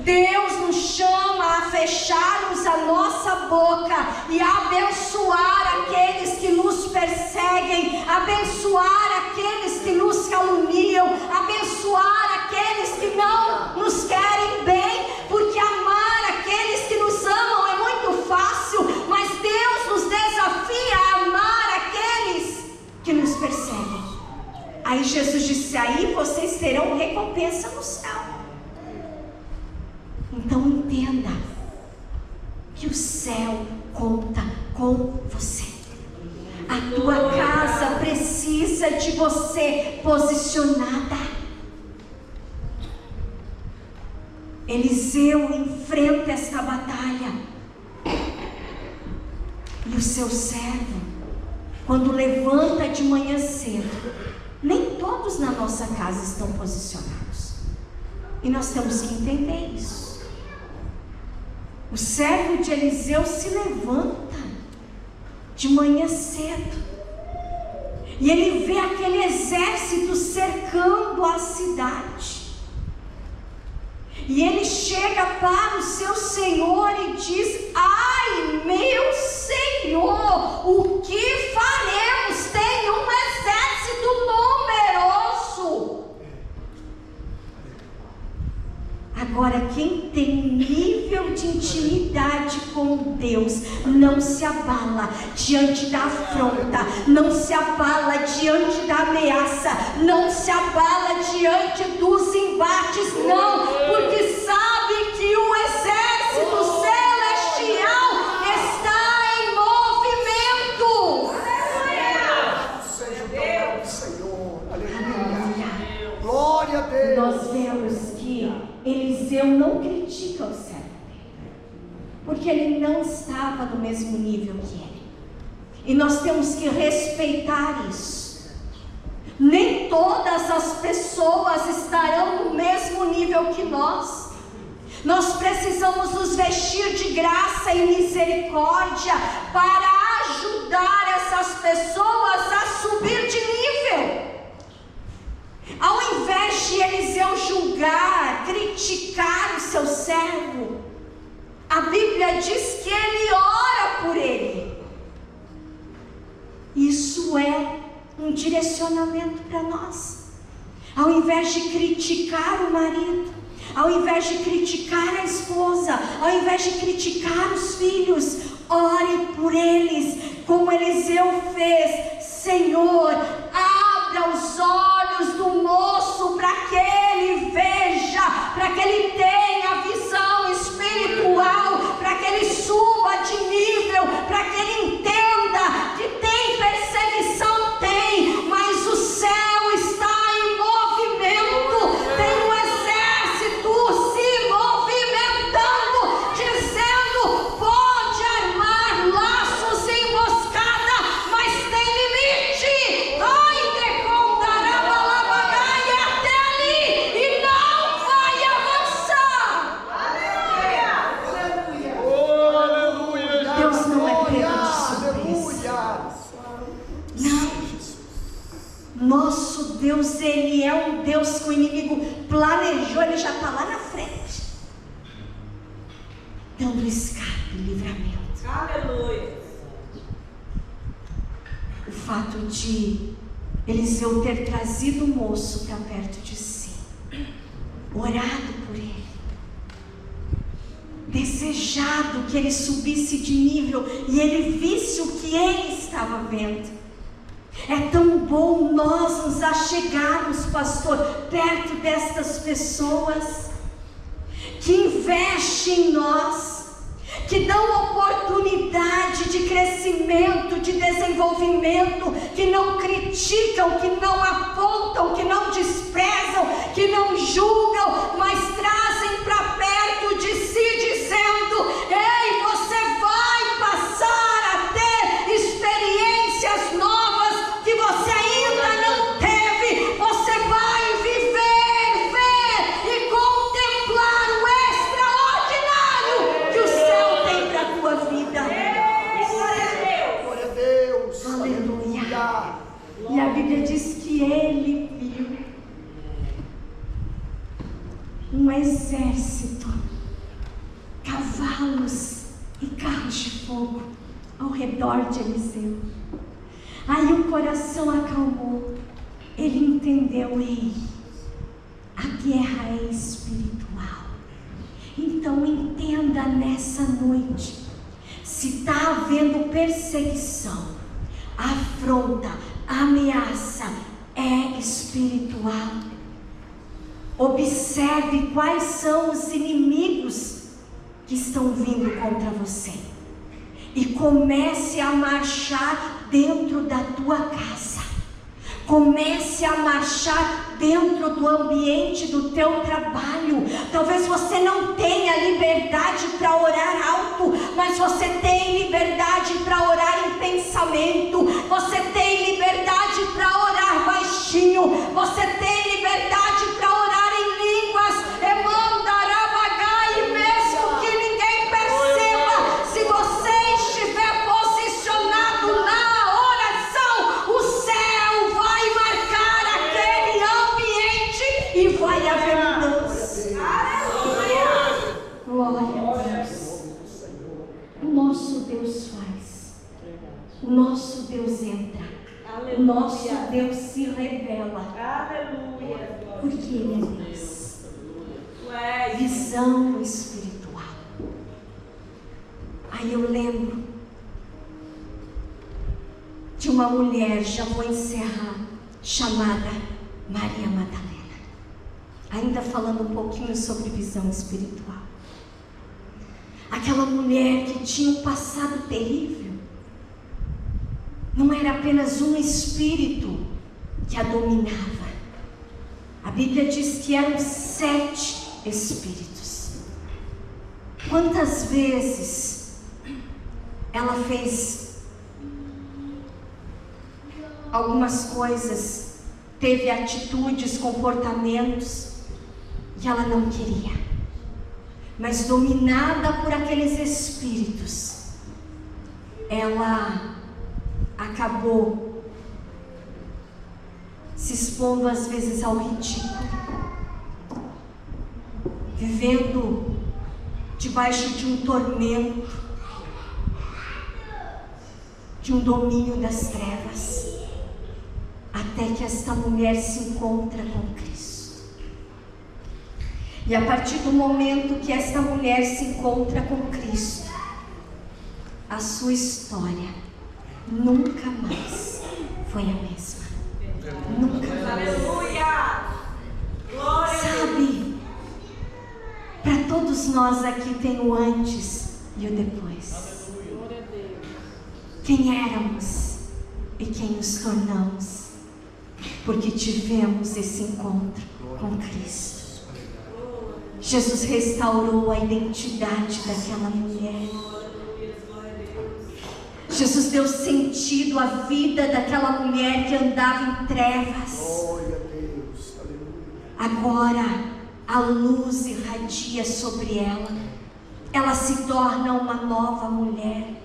Deus nos chama a fecharmos a nossa boca e a abençoar aqueles que nos perseguem, abençoar aqueles que nos caluniam, abençoar aqueles que não nos querem bem, porque amar aqueles que nos amam é muito fácil, mas Deus nos desafia a amar aqueles que nos perseguem. Aí Jesus disse: aí vocês terão recompensa no céu. Então entenda que o céu conta com você. A tua casa precisa de você posicionada. Eliseu enfrenta esta batalha. E o seu servo, quando levanta de manhã cedo, nem todos na nossa casa estão posicionados. E nós temos que entender isso. O servo de Eliseu se levanta de manhã cedo e ele vê aquele exército cercando a cidade. E ele chega para o seu senhor e diz: ai, meu senhor, o que faremos? Tem um exército numeroso. Agora, quem tem nível de intimidade com Deus não se abala diante da afronta, não se abala diante da ameaça, não se abala diante dos embates, não, porque sabe que o exército celestial está em movimento.
Seja o nome do Senhor. Aleluia. Glória a Deus.
Nós vemos que Eliseu não critica o servo dele, porque ele não estava no mesmo nível que ele. E nós temos que respeitar isso. Nem todas as pessoas estarão no mesmo nível que nós. Nós precisamos nos vestir de graça e misericórdia para ajudar essas pessoas a subir de nível. Ao invés de Eliseu julgar, criticar o seu servo, a Bíblia diz que ele ora por ele. Isso é um direcionamento para nós. Ao invés de criticar o marido, ao invés de criticar a esposa, ao invés de criticar os filhos, ore por eles, como Eliseu fez. Senhor, abra os olhos do moço para que ele veja, para que ele tenha visão espiritual, para que ele suba de nível, para que ele entenda que tem perseguição, tem, mas o céu está em movimento, tem um exército se movimentando, dizendo: pode armar laços em emboscada, mas tem limite. Até ali e não vai avançar.
Aleluia.
Deus não é pego de surpresa. Não. Nosso Deus, Ele é um Deus que o inimigo planejou, Ele já está lá na frente, dando escape, livramento.
Aleluia.
O fato de Eliseu ter trazido o moço para perto de si, orado por ele, desejado que ele subisse de nível e ele visse o que ele estava vendo. É tão bom nós nos achegarmos, pastor, perto destas pessoas que investem em nós, que dão oportunidade de crescimento, de desenvolvimento, que não criticam, que não apontam, que não desprezam, que não julgam, mas trazem para perto de si, dizendo: ei, você vai passar a ter experiências novas que você ainda não teve, você vai viver, ver e contemplar o extraordinário que o céu tem para a tua vida.
Glória a Deus.
Aleluia. E a Bíblia Bíblia diz que ele viu um exército, cavalos e carros de fogo ao redor de Eliseu. Aí o coração acalmou. Ele entendeu: ei, a guerra é espiritual. Então entenda nessa noite, se está havendo perseguição, afronta, ameaça, é espiritual. Observe quais são os inimigos que estão vindo contra você e comece a marchar dentro da tua casa. Comece a marchar dentro do ambiente do teu trabalho. Talvez você não tenha liberdade para orar alto, mas você tem liberdade para orar em pensamento. Você tem liberdade para orar baixinho. Você tem liberdade para orar em línguas. E mesmo que ninguém perceba, se você estiver posicionado na oração, o céu vai marcar aquele ambiente e vai haver mudança. Glória a Deus. O nosso Deus faz. O nosso Deus entra. O nosso Deus se revela. Porque Ele é Deus. Visão espiritual. Aí eu lembro de uma mulher, já vou encerrar, chamada Maria Madalena. Ainda falando um pouquinho sobre visão espiritual. Aquela mulher que tinha um passado terrível. Não era apenas um espírito que a dominava. A Bíblia diz que eram 7 espíritos. Quantas vezes ela fez algumas coisas, teve atitudes, comportamentos que ela não queria, mas dominada por aqueles espíritos, ela acabou se expondo às vezes ao ridículo, vivendo debaixo de um tormento, de um domínio das trevas, até que esta mulher se encontra com Cristo. E a partir do momento que esta mulher se encontra com Cristo, a sua história nunca mais foi a mesma. Nunca mais.
Aleluia! Glória!
Sabe, para todos nós aqui tem o antes e o depois.
Glória a Deus.
Quem éramos e quem nos tornamos, porque tivemos esse encontro com Cristo. Jesus restaurou a identidade daquela mulher. Jesus deu sentido à vida daquela mulher que andava em trevas.
Glória a Deus. Aleluia.
Agora a luz irradia sobre ela. Ela se torna uma nova mulher.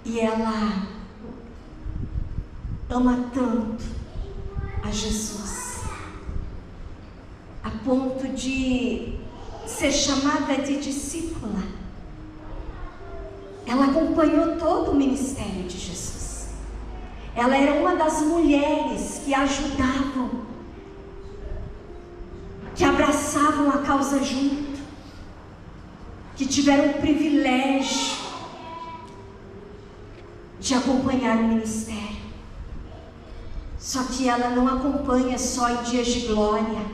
E ela ama tanto a Jesus, a ponto de ser chamada de discípula. Ela acompanhou todo o ministério de Jesus. Ela era uma das mulheres que ajudavam, que abraçavam a causa junto, que tiveram o privilégio de acompanhar o ministério. Só que ela não acompanha só em dias de glória.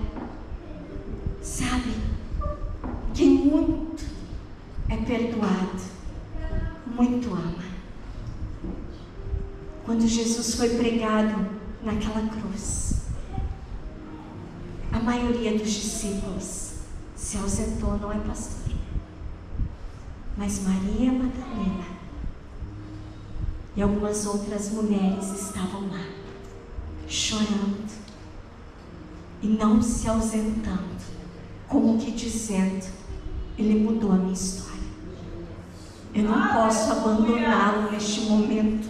Sabe, quem muito é perdoado, muito ama. Quando Jesus foi pregado naquela cruz, a maioria dos discípulos se ausentou, não é, pastor? Mas Maria Madalena e algumas outras mulheres estavam lá, chorando e não se ausentando, como que dizendo: Ele mudou a minha história. Eu não posso abandoná-lo neste momento.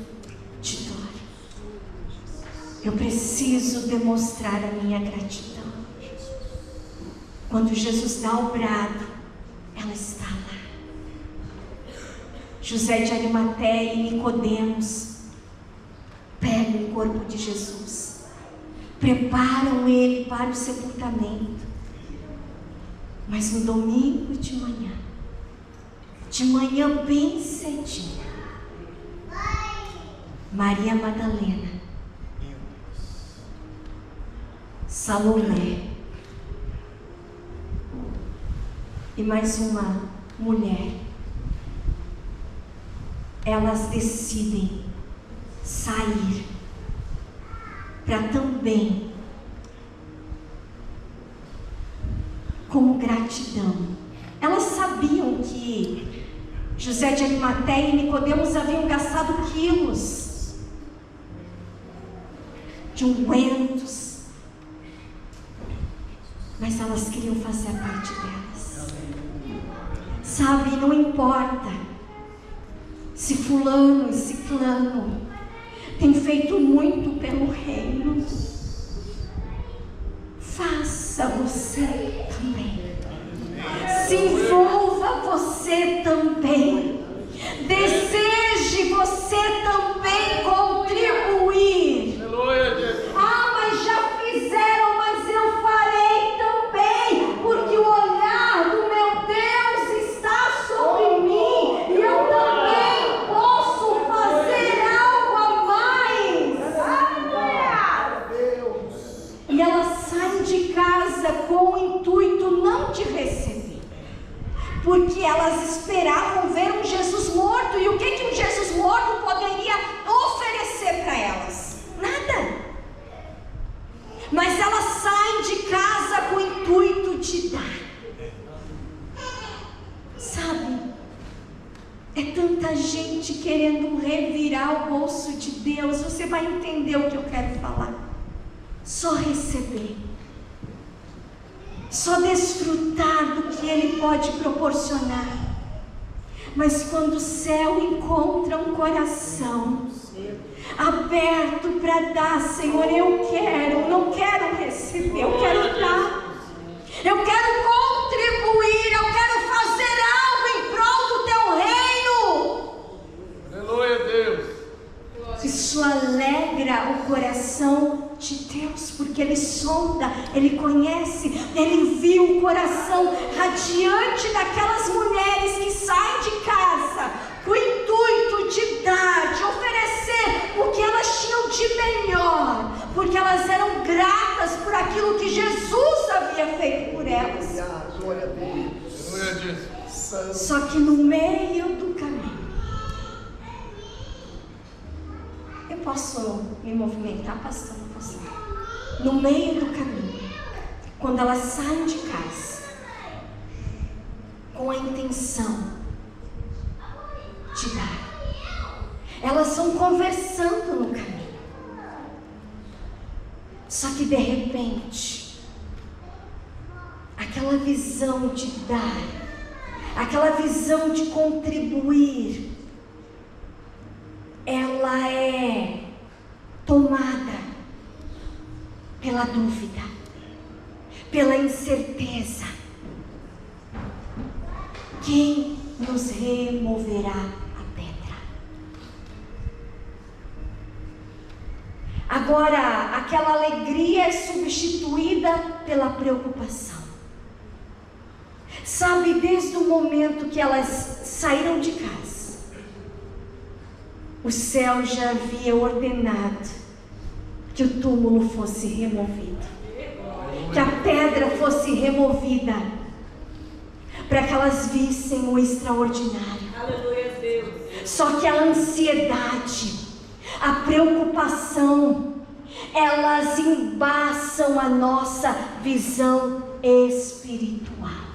Eu preciso demonstrar a minha gratidão. Quando Jesus dá o brado, ela está lá. José de Arimateia e Nicodemos pegam o corpo de Jesus, preparam ele para o sepultamento. Mas no domingo de manhã bem cedinho, Maria Madalena, Salomé e mais uma mulher, elas decidem sair para também, como gratidão. Elas sabiam que José de Arimateia e Nicodemos haviam gastado quilos de ungüentos, mas elas queriam fazer a parte delas. Sabe, não importa se fulano e ciclano tem feito muito pelo reino, faça você também. Se envolva você também. Deseje você também contribuir. Ah, mas já fizeram, mas eu farei também, porque o olhar do meu Deus está sobre mim e eu também posso fazer algo a mais. E elas saem de casa com o intuito não de receber, porque elas esperavam ver um Jesus morto. E o que um Jesus morto poderia oferecer para elas? Nada. Mas elas saem de casa com o intuito de dar. Sabe, é tanta gente querendo revirar o bolso de Deus. Você vai entender o que eu quero falar. Só receber, só desfrutar do que Ele pode proporcionar. Mas quando o céu encontra um coração aberto para dar, Senhor, eu não quero receber, eu quero dar, eu quero contribuir, eu quero fazer algo em prol do Teu reino.
Aleluia, Deus.
Isso alegra o coração de Deus, porque Ele sonda, Ele conhece, Ele viu o coração radiante daquelas mulheres que saem de casa com o intuito de dar, de oferecer o que elas tinham de melhor, porque elas eram gratas por aquilo que Jesus havia feito por elas.
Glória a Deus.
Aleluia, Deus.
Só que no meio do caminho, eu posso me movimentar, pastor? Não posso. No meio do caminho, quando elas saem de casa com a intenção de dar, elas vão conversando no caminho. Só que de repente, aquela visão de dar, aquela visão de contribuir, ela é tomada pela dúvida, pela incerteza. Quem nos removerá a pedra? Agora, aquela alegria é substituída pela preocupação. Sabe, desde o momento que elas saíram de casa, o céu já havia ordenado que o túmulo fosse removido, que a pedra fosse removida, para que elas vissem o extraordinário.
Aleluia, Deus.
Só que a ansiedade, a preocupação, elas embaçam a nossa visão espiritual.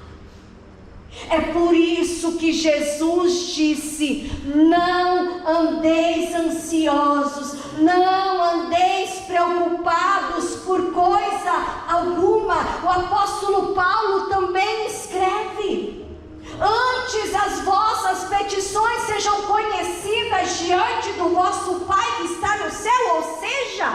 É por isso que Jesus disse: não andeis ansiosos, não andeis preocupados por coisa alguma. O apóstolo Paulo também escreve: antes as vossas petições sejam conhecidas diante do vosso Pai que está no céu. Ou seja,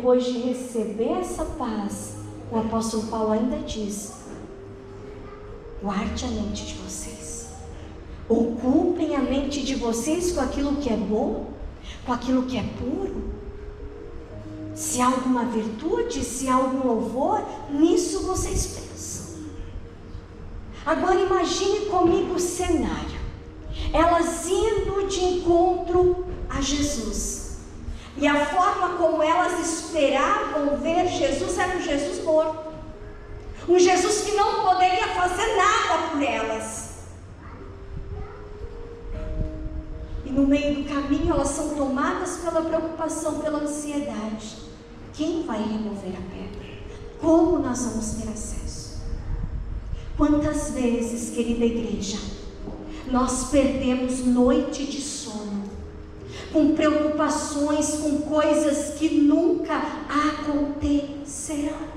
depois de receber essa paz, o apóstolo Paulo ainda diz: guarde a mente de vocês, ocupem a mente de vocês com aquilo que é bom, com aquilo que é puro. Se há alguma virtude, se há algum louvor, nisso vocês pensam. Agora imagine comigo o cenário: elas indo de encontro a Jesus, e a forma como elas esperavam ver Jesus era um Jesus morto, um Jesus que não poderia fazer nada por elas. E no meio do caminho elas são tomadas pela preocupação, pela ansiedade. Quem vai remover a pedra? Como nós vamos ter acesso? Quantas vezes, querida igreja, nós perdemos noite de sono com preocupações, com coisas que nunca acontecerão.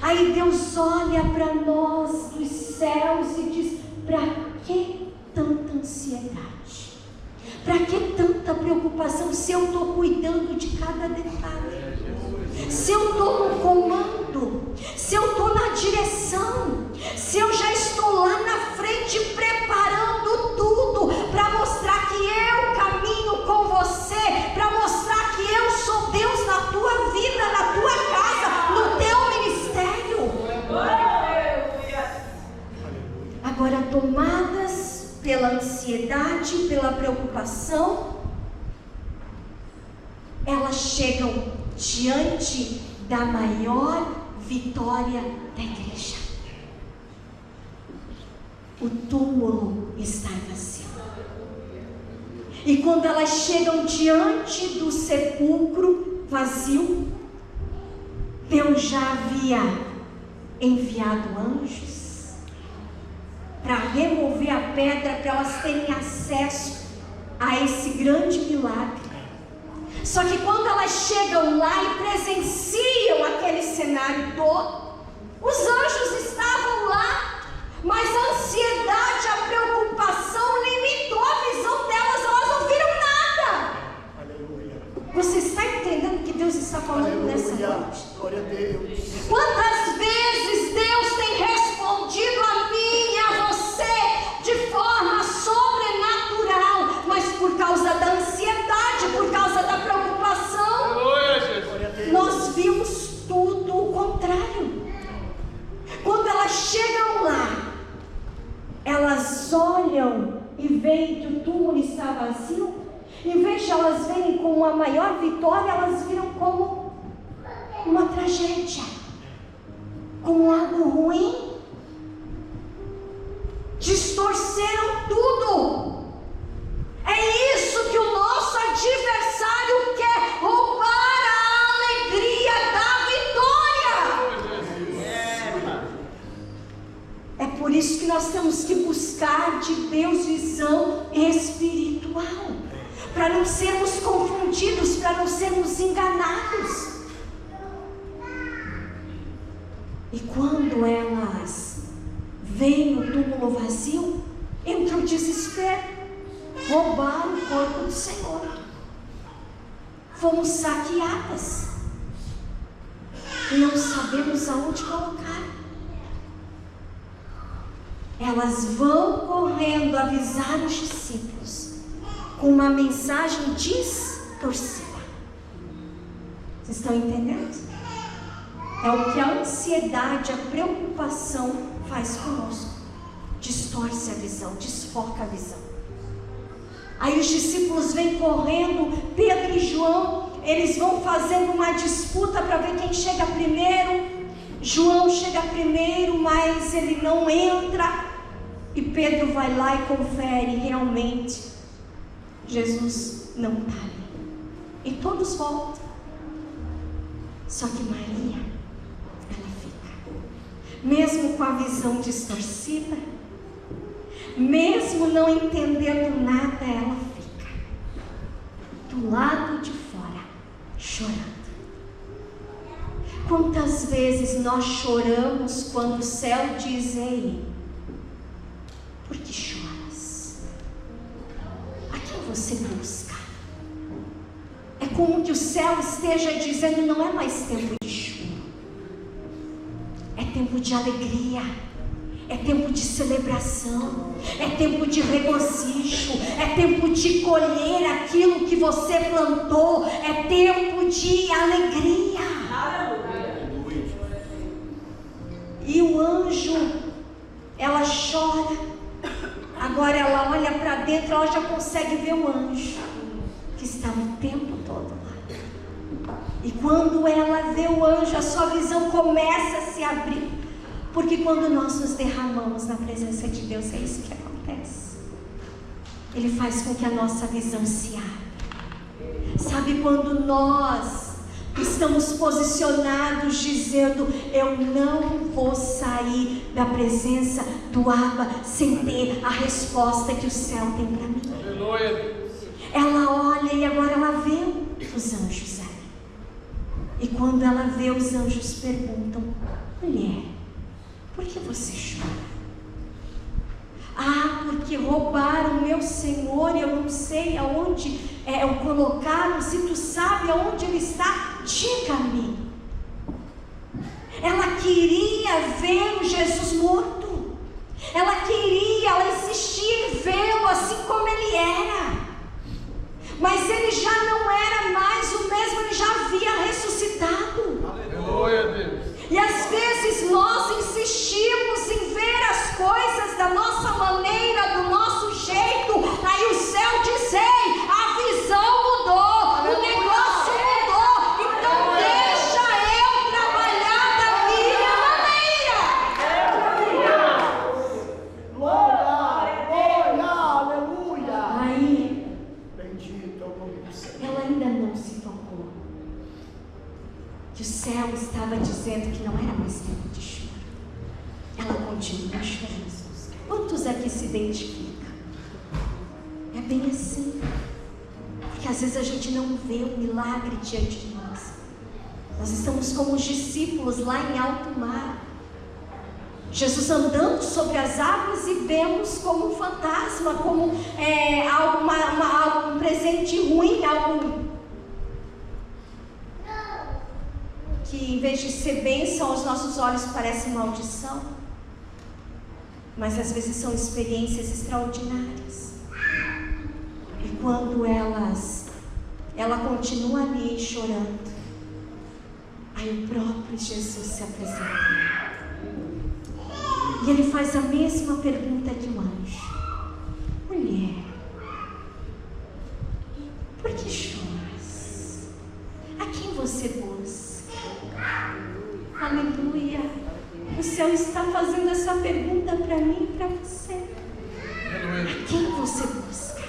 Aí Deus olha para nós dos céus e diz: para que tanta ansiedade? Para que tanta preocupação, se eu estou cuidando de cada detalhe? Se eu estou no comando, se eu estou na direção, se eu já estou lá na frente preparando tudo para mostrar que eu caminho com você, para mostrar que eu sou Deus na tua vida, na tua casa, no teu ministério. Agora, tomadas pela ansiedade, pela preocupação, elas chegam diante da maior vitória da igreja. O túmulo está vazio. E quando elas chegam diante do sepulcro vazio, Deus já havia enviado anjos para remover a pedra, para elas terem acesso a esse grande milagre. Só que quando elas chegam lá e presenciam aquele cenário todo, os anjos estavam lá, mas a ansiedade, a preocupação limitou a visão delas, elas não viram nada.
Aleluia.
Você está entendendo o que Deus está falando
Aleluia.
nessa noite?
Glória a Deus.
Quantas vezes Deus tem respondido a mim e a você de forma sobrenatural, mas por causa da ansiedade, por causa da preocupação, nós vimos tudo o contrário. Quando elas chegam lá, elas olham e veem que o túmulo está vazio. Em vez de elas verem como uma maior vitória, elas viram como uma tragédia, como algo ruim. Distorceram tudo. É isso que o nosso adversário quer: roubar a alegria da vitória. É por isso que nós temos que buscar de Deus visão espiritual, para não sermos confundidos, para não sermos enganados. E quando elas veem o túmulo vazio, entra o desespero. Roubaram o corpo do Senhor, fomos saqueadas, e não sabemos aonde colocar. Elas vão correndo avisar os discípulos com uma mensagem distorcida. Vocês estão entendendo? É o que a ansiedade, a preocupação faz conosco. Distorce a visão, desfoca a visão. Aí os discípulos vêm correndo, Pedro e João, eles vão fazendo uma disputa para ver quem chega primeiro. João chega primeiro, mas ele não entra, e Pedro vai lá e confere, realmente Jesus não está ali. E todos voltam. Só que Maria, ela fica, mesmo com a visão distorcida, mesmo não entendendo nada, ela fica do lado de fora, chorando. Quantas vezes nós choramos quando o céu diz: ei, por que choras? A quem você busca? É como que o céu esteja dizendo: não é mais tempo de chuva, é tempo de alegria, é tempo de celebração, é tempo de regozijo, é tempo de colher aquilo que você plantou, é tempo de alegria. E o anjo, ela chora, agora ela olha para dentro, ela já consegue ver o anjo que estava o tempo todo lá. E quando ela vê o anjo, a sua visão começa a se abrir, porque quando nós nos derramamos na presença de Deus, é isso que acontece. Ele faz com que a nossa visão se abra. Sabe, quando nós estamos posicionados dizendo: eu não vou sair da presença do Abba sem ter a resposta que o céu tem para mim.
Aleluia.
Ela olha e agora ela vê os anjos ali. E quando ela vê, os anjos perguntam: mulher, por que você chora? Ah, porque roubaram meu Senhor e eu não sei aonde o colocaram. Se tu sabe aonde ele está, diga-me. Ela queria ver o Jesus morto. Ela insistia em vê-lo assim como ele era. Mas ele já não era mais o mesmo, ele já havia ressuscitado.
Aleluia, Deus.
E às vezes nós insistimos em ver as coisas da nossa maneira, do nosso jeito. Aí o céu diz: ei, a visão mudou, o negócio mudou, então deixa eu trabalhar da minha maneira.
Glória, aleluia.
Aí
Bendito é o nome do Senhor.
ela ainda não se tocou que o céu estava dizendo que não era mais tempo de choro. Ela continua chorando. Quantos aqui se identificam? É bem assim, porque às vezes a gente não vê o milagre diante de nós. Nós estamos como os discípulos lá em alto mar, Jesus andando sobre as águas, e vemos como um fantasma, como um presente ruim, algo que em vez de ser bênção aos nossos olhos parece maldição, mas às vezes são experiências extraordinárias. E quando ela continua ali chorando, aí o próprio Jesus se apresenta e ele faz a mesma pergunta que o anjo: mulher, por que choras? A quem você busca? Aleluia. O céu está fazendo essa pergunta para mim e para você. A quem você busca?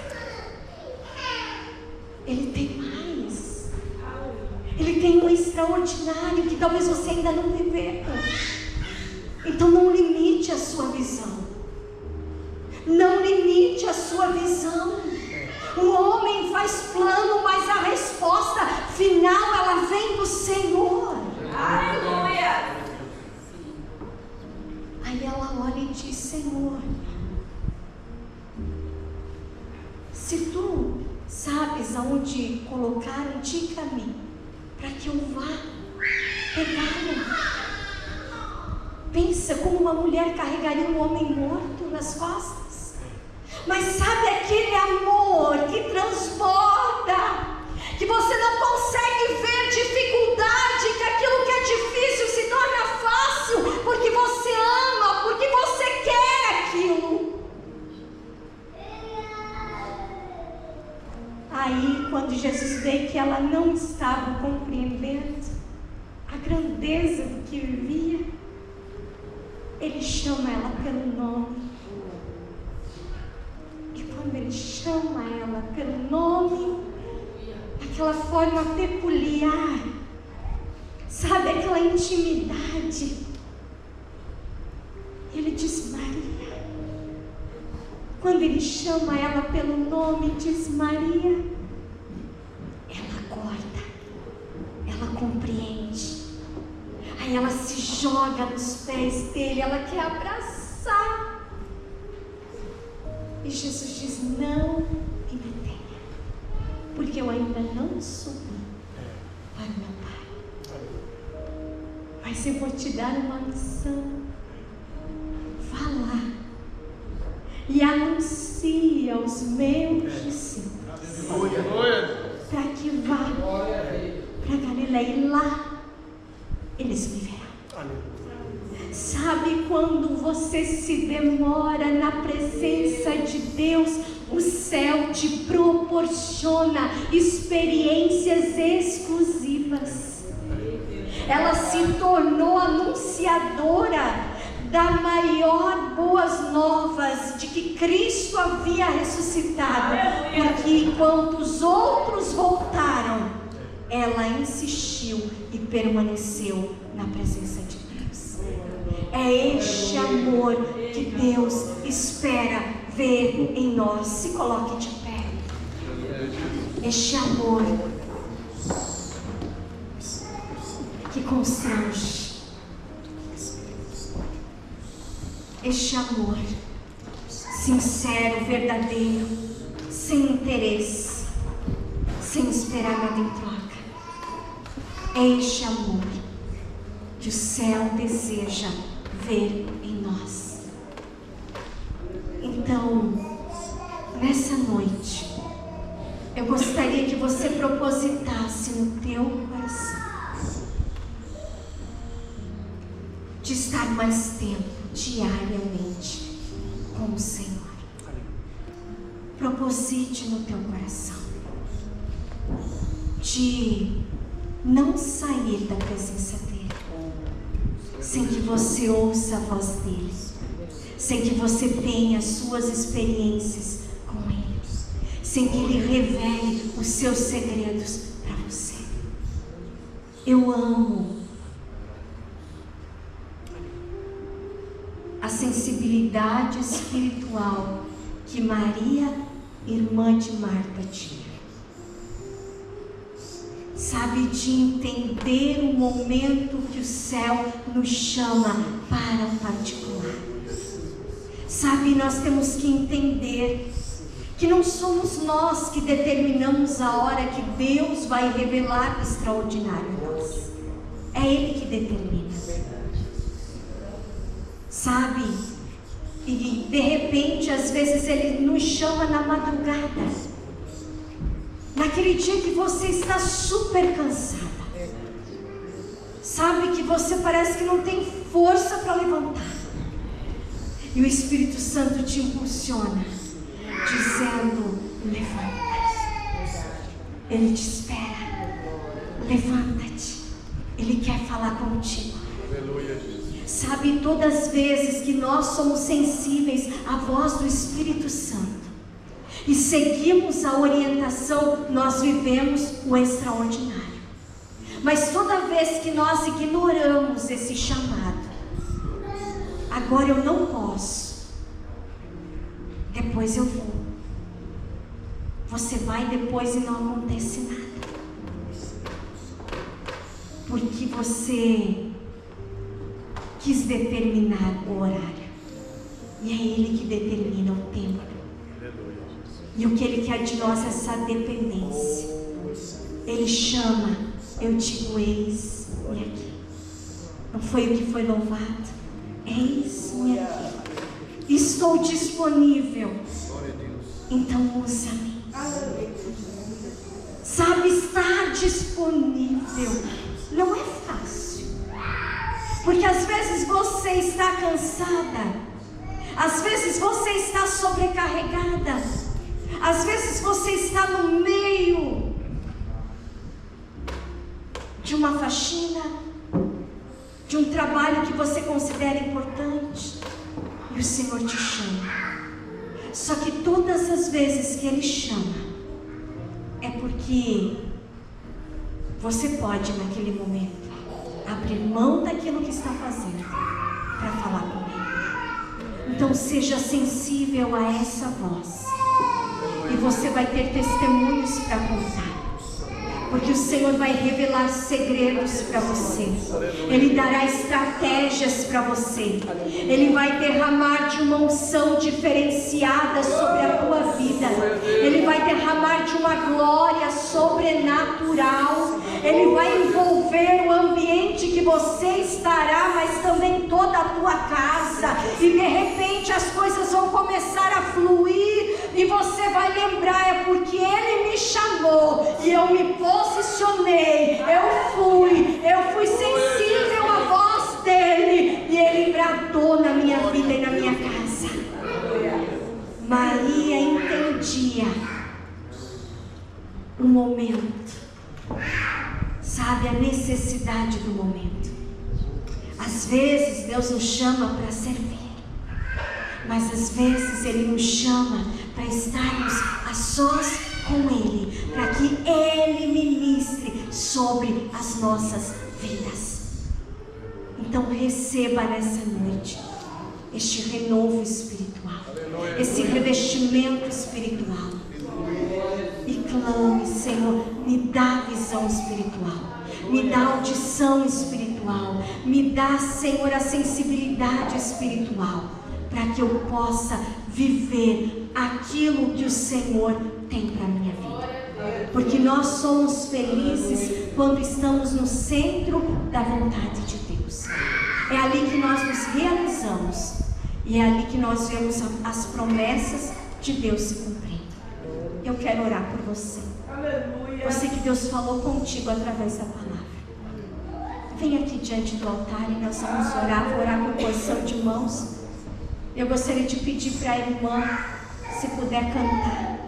Ele tem mais. Ele tem um extraordinário que talvez você ainda não viveu. Então não limite a sua visão. Não limite a sua visão. O homem faz plano, mas a resposta final ela vem do Senhor.
Aleluia.
Aí ela olha e diz: Senhor, se tu sabes aonde colocaram, diga-me, para que eu vá pegá-lo. Pensa como uma mulher carregaria um homem morto nas costas. Mas sabe aquele amor que transborda, que você não consegue ver dificuldade, que aquilo que é difícil se torna fácil, porque você ama, porque você quer aquilo. Aí, quando Jesus vê que ela não estava compreendendo a grandeza do que vivia, ele chama ela pelo nome. E quando ele chama ela pelo nome, aquela forma peculiar, sabe, aquela intimidade, ele diz: Maria. Quando ele chama ela pelo nome, diz: Maria, ela acorda, ela compreende. Aí ela se joga nos pés dele, ela quer abraçar. E Jesus diz: não me detenha. porque eu ainda não subi para o meu Pai. Mas eu vou te dar uma missão. Vá lá e anuncie aos meus discípulos para que vá para Galileia, e lá eles me verão. Sabe, quando você se demora na presença de Deus, o céu te proporciona experiências exclusivas. Ela se tornou anunciadora da maior boas novas de que Cristo havia ressuscitado, porque enquanto os outros voltaram, ela insistiu e permaneceu na presença de Deus. É este amor que Deus espera ver em nós. Se coloque de pé. Este amor que constrange, este amor sincero, verdadeiro, sem interesse, sem esperar nada em troca. É este amor que o céu deseja ver em nós. Então, nessa noite, eu gostaria que você propositasse no teu coração de estar mais tempo diariamente com o Senhor. Proposite no teu coração de não sair da presença dele sem que você ouça a voz dele, sem que você tenha suas experiências com ele, sem que ele revele os seus segredos para você. Eu amo a sensibilidade espiritual que Maria, irmã de Marta, tinha. Sabe, de entender o momento que o céu nos chama para o particular. Sabe, nós temos que entender que não somos nós que determinamos a hora que Deus vai revelar o extraordinário em nós. É Ele que determina. Sabe, e de repente, às vezes Ele nos chama na madrugada, naquele dia que você está super cansada, sabe, que você parece que não tem força para levantar, e o Espírito Santo te impulsiona, dizendo: levanta. Ele te espera, levanta-te, Ele quer falar contigo.
Aleluia, Jesus.
Sabe, todas as vezes que nós somos sensíveis à voz do Espírito Santo e seguimos a orientação, nós vivemos o extraordinário. Mas toda vez que nós ignoramos esse chamado, agora eu não posso, depois eu vou. Você vai depois e não acontece nada, porque você quis determinar o horário, e é Ele que determina o tempo. E o que Ele quer de nós é essa dependência. Ele chama: eu digo, eis-me aqui. Não foi o que foi louvado? Eis-me aqui. Estou disponível. Então usa-me. Sabe, estar disponível não é fácil. Porque às vezes você está cansada, às vezes você está sobrecarregada, às vezes você está no meio de uma faxina, de um trabalho que você considera importante, e o Senhor te chama. Só que todas as vezes que Ele chama, é porque você pode, naquele momento, abrir mão daquilo que está fazendo para falar com Ele. Então seja sensível a essa voz, e você vai ter testemunhos para contar, porque o Senhor vai revelar segredos para você. Ele dará estratégias para você. Ele vai derramar de uma unção diferenciada sobre a tua vida. Ele vai derramar de uma glória sobrenatural. Ele vai envolver o ambiente que você estará, mas também toda a tua casa. E de repente as coisas vão começar a fluir. E você vai lembrar, é porque Ele me chamou e eu me posicionei. Eu fui sensível à voz dEle. E Ele bradou na minha vida e na minha casa. Maria entendia o momento, sabe, a necessidade do momento. Às vezes Deus nos chama para servir, mas às vezes Ele nos chama para estarmos a sós com Ele, para que Ele ministre sobre as nossas vidas. Então receba nessa noite este renovo espiritual, esse revestimento espiritual, e clame: Senhor, me dá visão espiritual, me dá audição espiritual, me dá, Senhor, a sensibilidade espiritual, para que eu possa viver aquilo que o Senhor tem para a minha vida, porque nós somos felizes quando estamos no centro da vontade de Deus. É ali que nós nos realizamos, e é ali que nós vemos as promessas de Deus se cumprindo. Eu quero orar por você.
Aleluia.
Você que Deus falou contigo através da palavra. Vem aqui diante do altar e nós vamos orar. Vou orar com posição de mãos. Eu gostaria de pedir para a irmã, se puder cantar.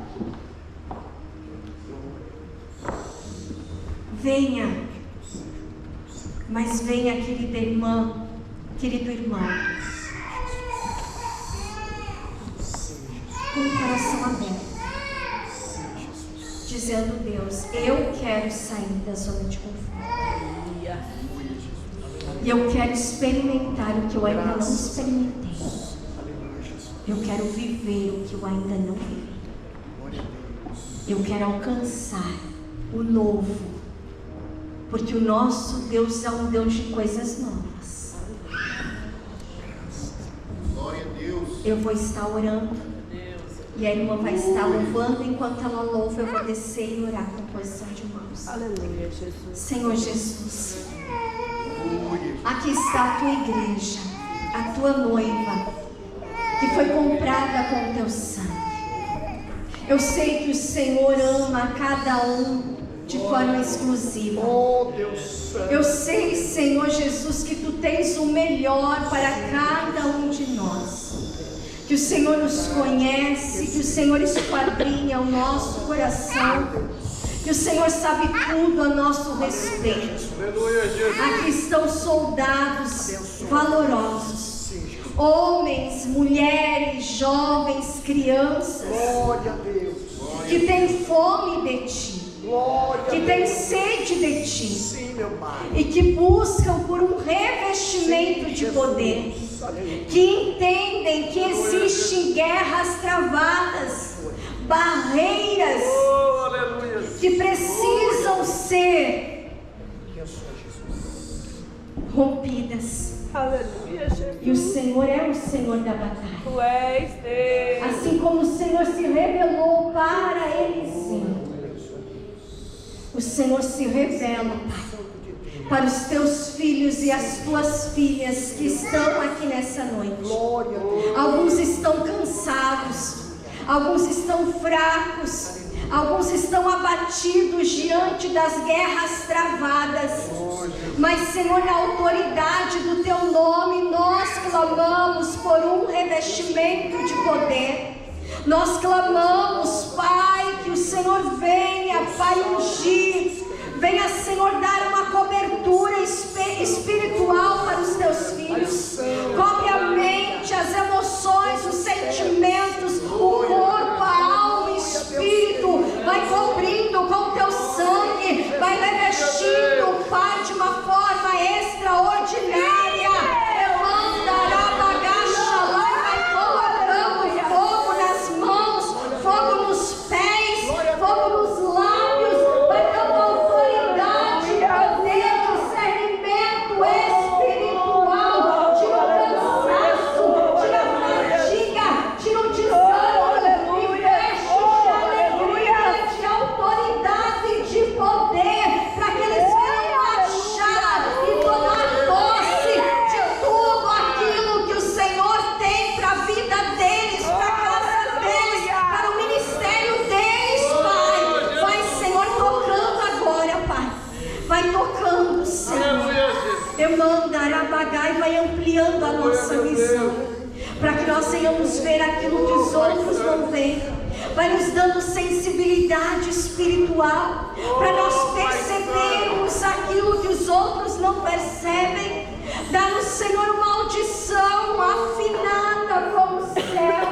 Venha, mas venha, querida irmã, querido irmão, com o coração aberto, dizendo: Deus, eu quero sair da zona de conforto. E eu quero experimentar o que eu ainda não experimentei. Eu quero viver o que eu ainda não vivi. Eu quero alcançar o novo, porque o nosso Deus é um Deus de coisas novas.
Glória a Deus.
Eu vou estar orando e a irmã vai estar louvando. Enquanto ela louva, eu vou descer e orar com posição de mãos.
Aleluia, Jesus.
Senhor Jesus, aqui está a tua igreja, a tua noiva, que foi comprada com o teu sangue. Eu sei que o Senhor ama cada um de forma exclusiva.
Oh, Deus Santo.
Eu sei, Senhor Jesus, que tu tens o melhor para cada um de nós. Que o Senhor nos conhece, que o Senhor esquadrinha o nosso coração, que o Senhor sabe tudo a nosso respeito.
Aleluia, Jesus.
Aqui estão soldados valorosos, homens, mulheres, jovens, crianças,
Glória a Deus.
que têm fome de Ti,
Glória a
que
Deus.
têm sede de Ti,
Sim, meu Pai.
e que buscam por um revestimento de poder,
Aleluia.
que entendem que existem guerras travadas, barreiras
Oh, aleluia.
que precisam ser rompidas.
Aleluia, Jesus.
E o Senhor é o Senhor da batalha.
Tu és Deus.
Assim como o Senhor se revelou para Eliseu, o Senhor se revela, Pai, para os teus filhos e as tuas filhas que estão aqui nessa noite.
Glória a Deus.
Alguns estão cansados, alguns estão fracos, alguns estão abatidos diante das guerras travadas. Mas, Senhor, na autoridade do teu nome, nós clamamos por um revestimento de poder. Nós clamamos, Pai, que o Senhor venha, Pai, ungir. Venha, Senhor, dar uma cobertura espiritual para os teus filhos. Cobre a mente, as emoções, os sentimentos, o corpo, a alma, o espírito. Vai cobrindo com teu sangue. Vai revestindo, Pai, de uma forma extraordinária. Mandará bagacha lá e vai colocando fogo nas mãos, fogo nos pés, fogo nos lábios. Vai dando autoridade, poder, discernimento espiritual, de um demanda, Arabagai, vai ampliando a nossa visão, para que nós venhamos ver aquilo que os outros não veem. Vai nos dando sensibilidade espiritual, para nós percebermos aquilo que os outros não percebem. Dá-nos, Senhor, uma audição afinada como o céu,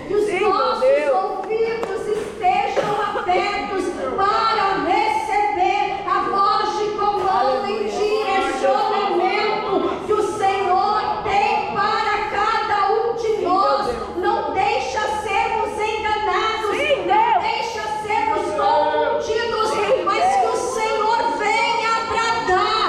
que os nossos ouvidos estejam abertos para receber a voz de comando e direcionamento que o Senhor tem para cada um de nós. Não deixa sermos enganados, não deixa sermos confundidos, mas que o Senhor venha bradar,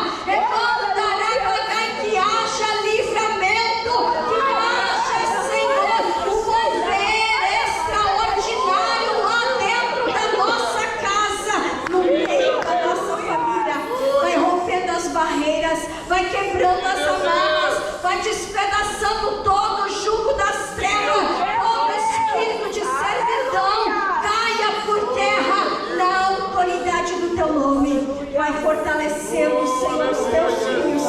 que haja livramento, que haja, Senhor, um mover extraordinário lá dentro da nossa casa, no meio da nossa família. Vai rompendo as barreiras, vai quebrando as amarras, vai despedaçando todo o jugo das trevas, todo espírito de servidão caia por terra na autoridade do teu nome. Vai fortalecendo, Senhor, os teus filhos.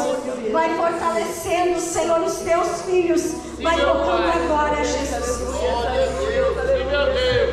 Vai fortalecendo, Senhor, os teus filhos. Vai tocando agora, Jesus.
Glória a Deus.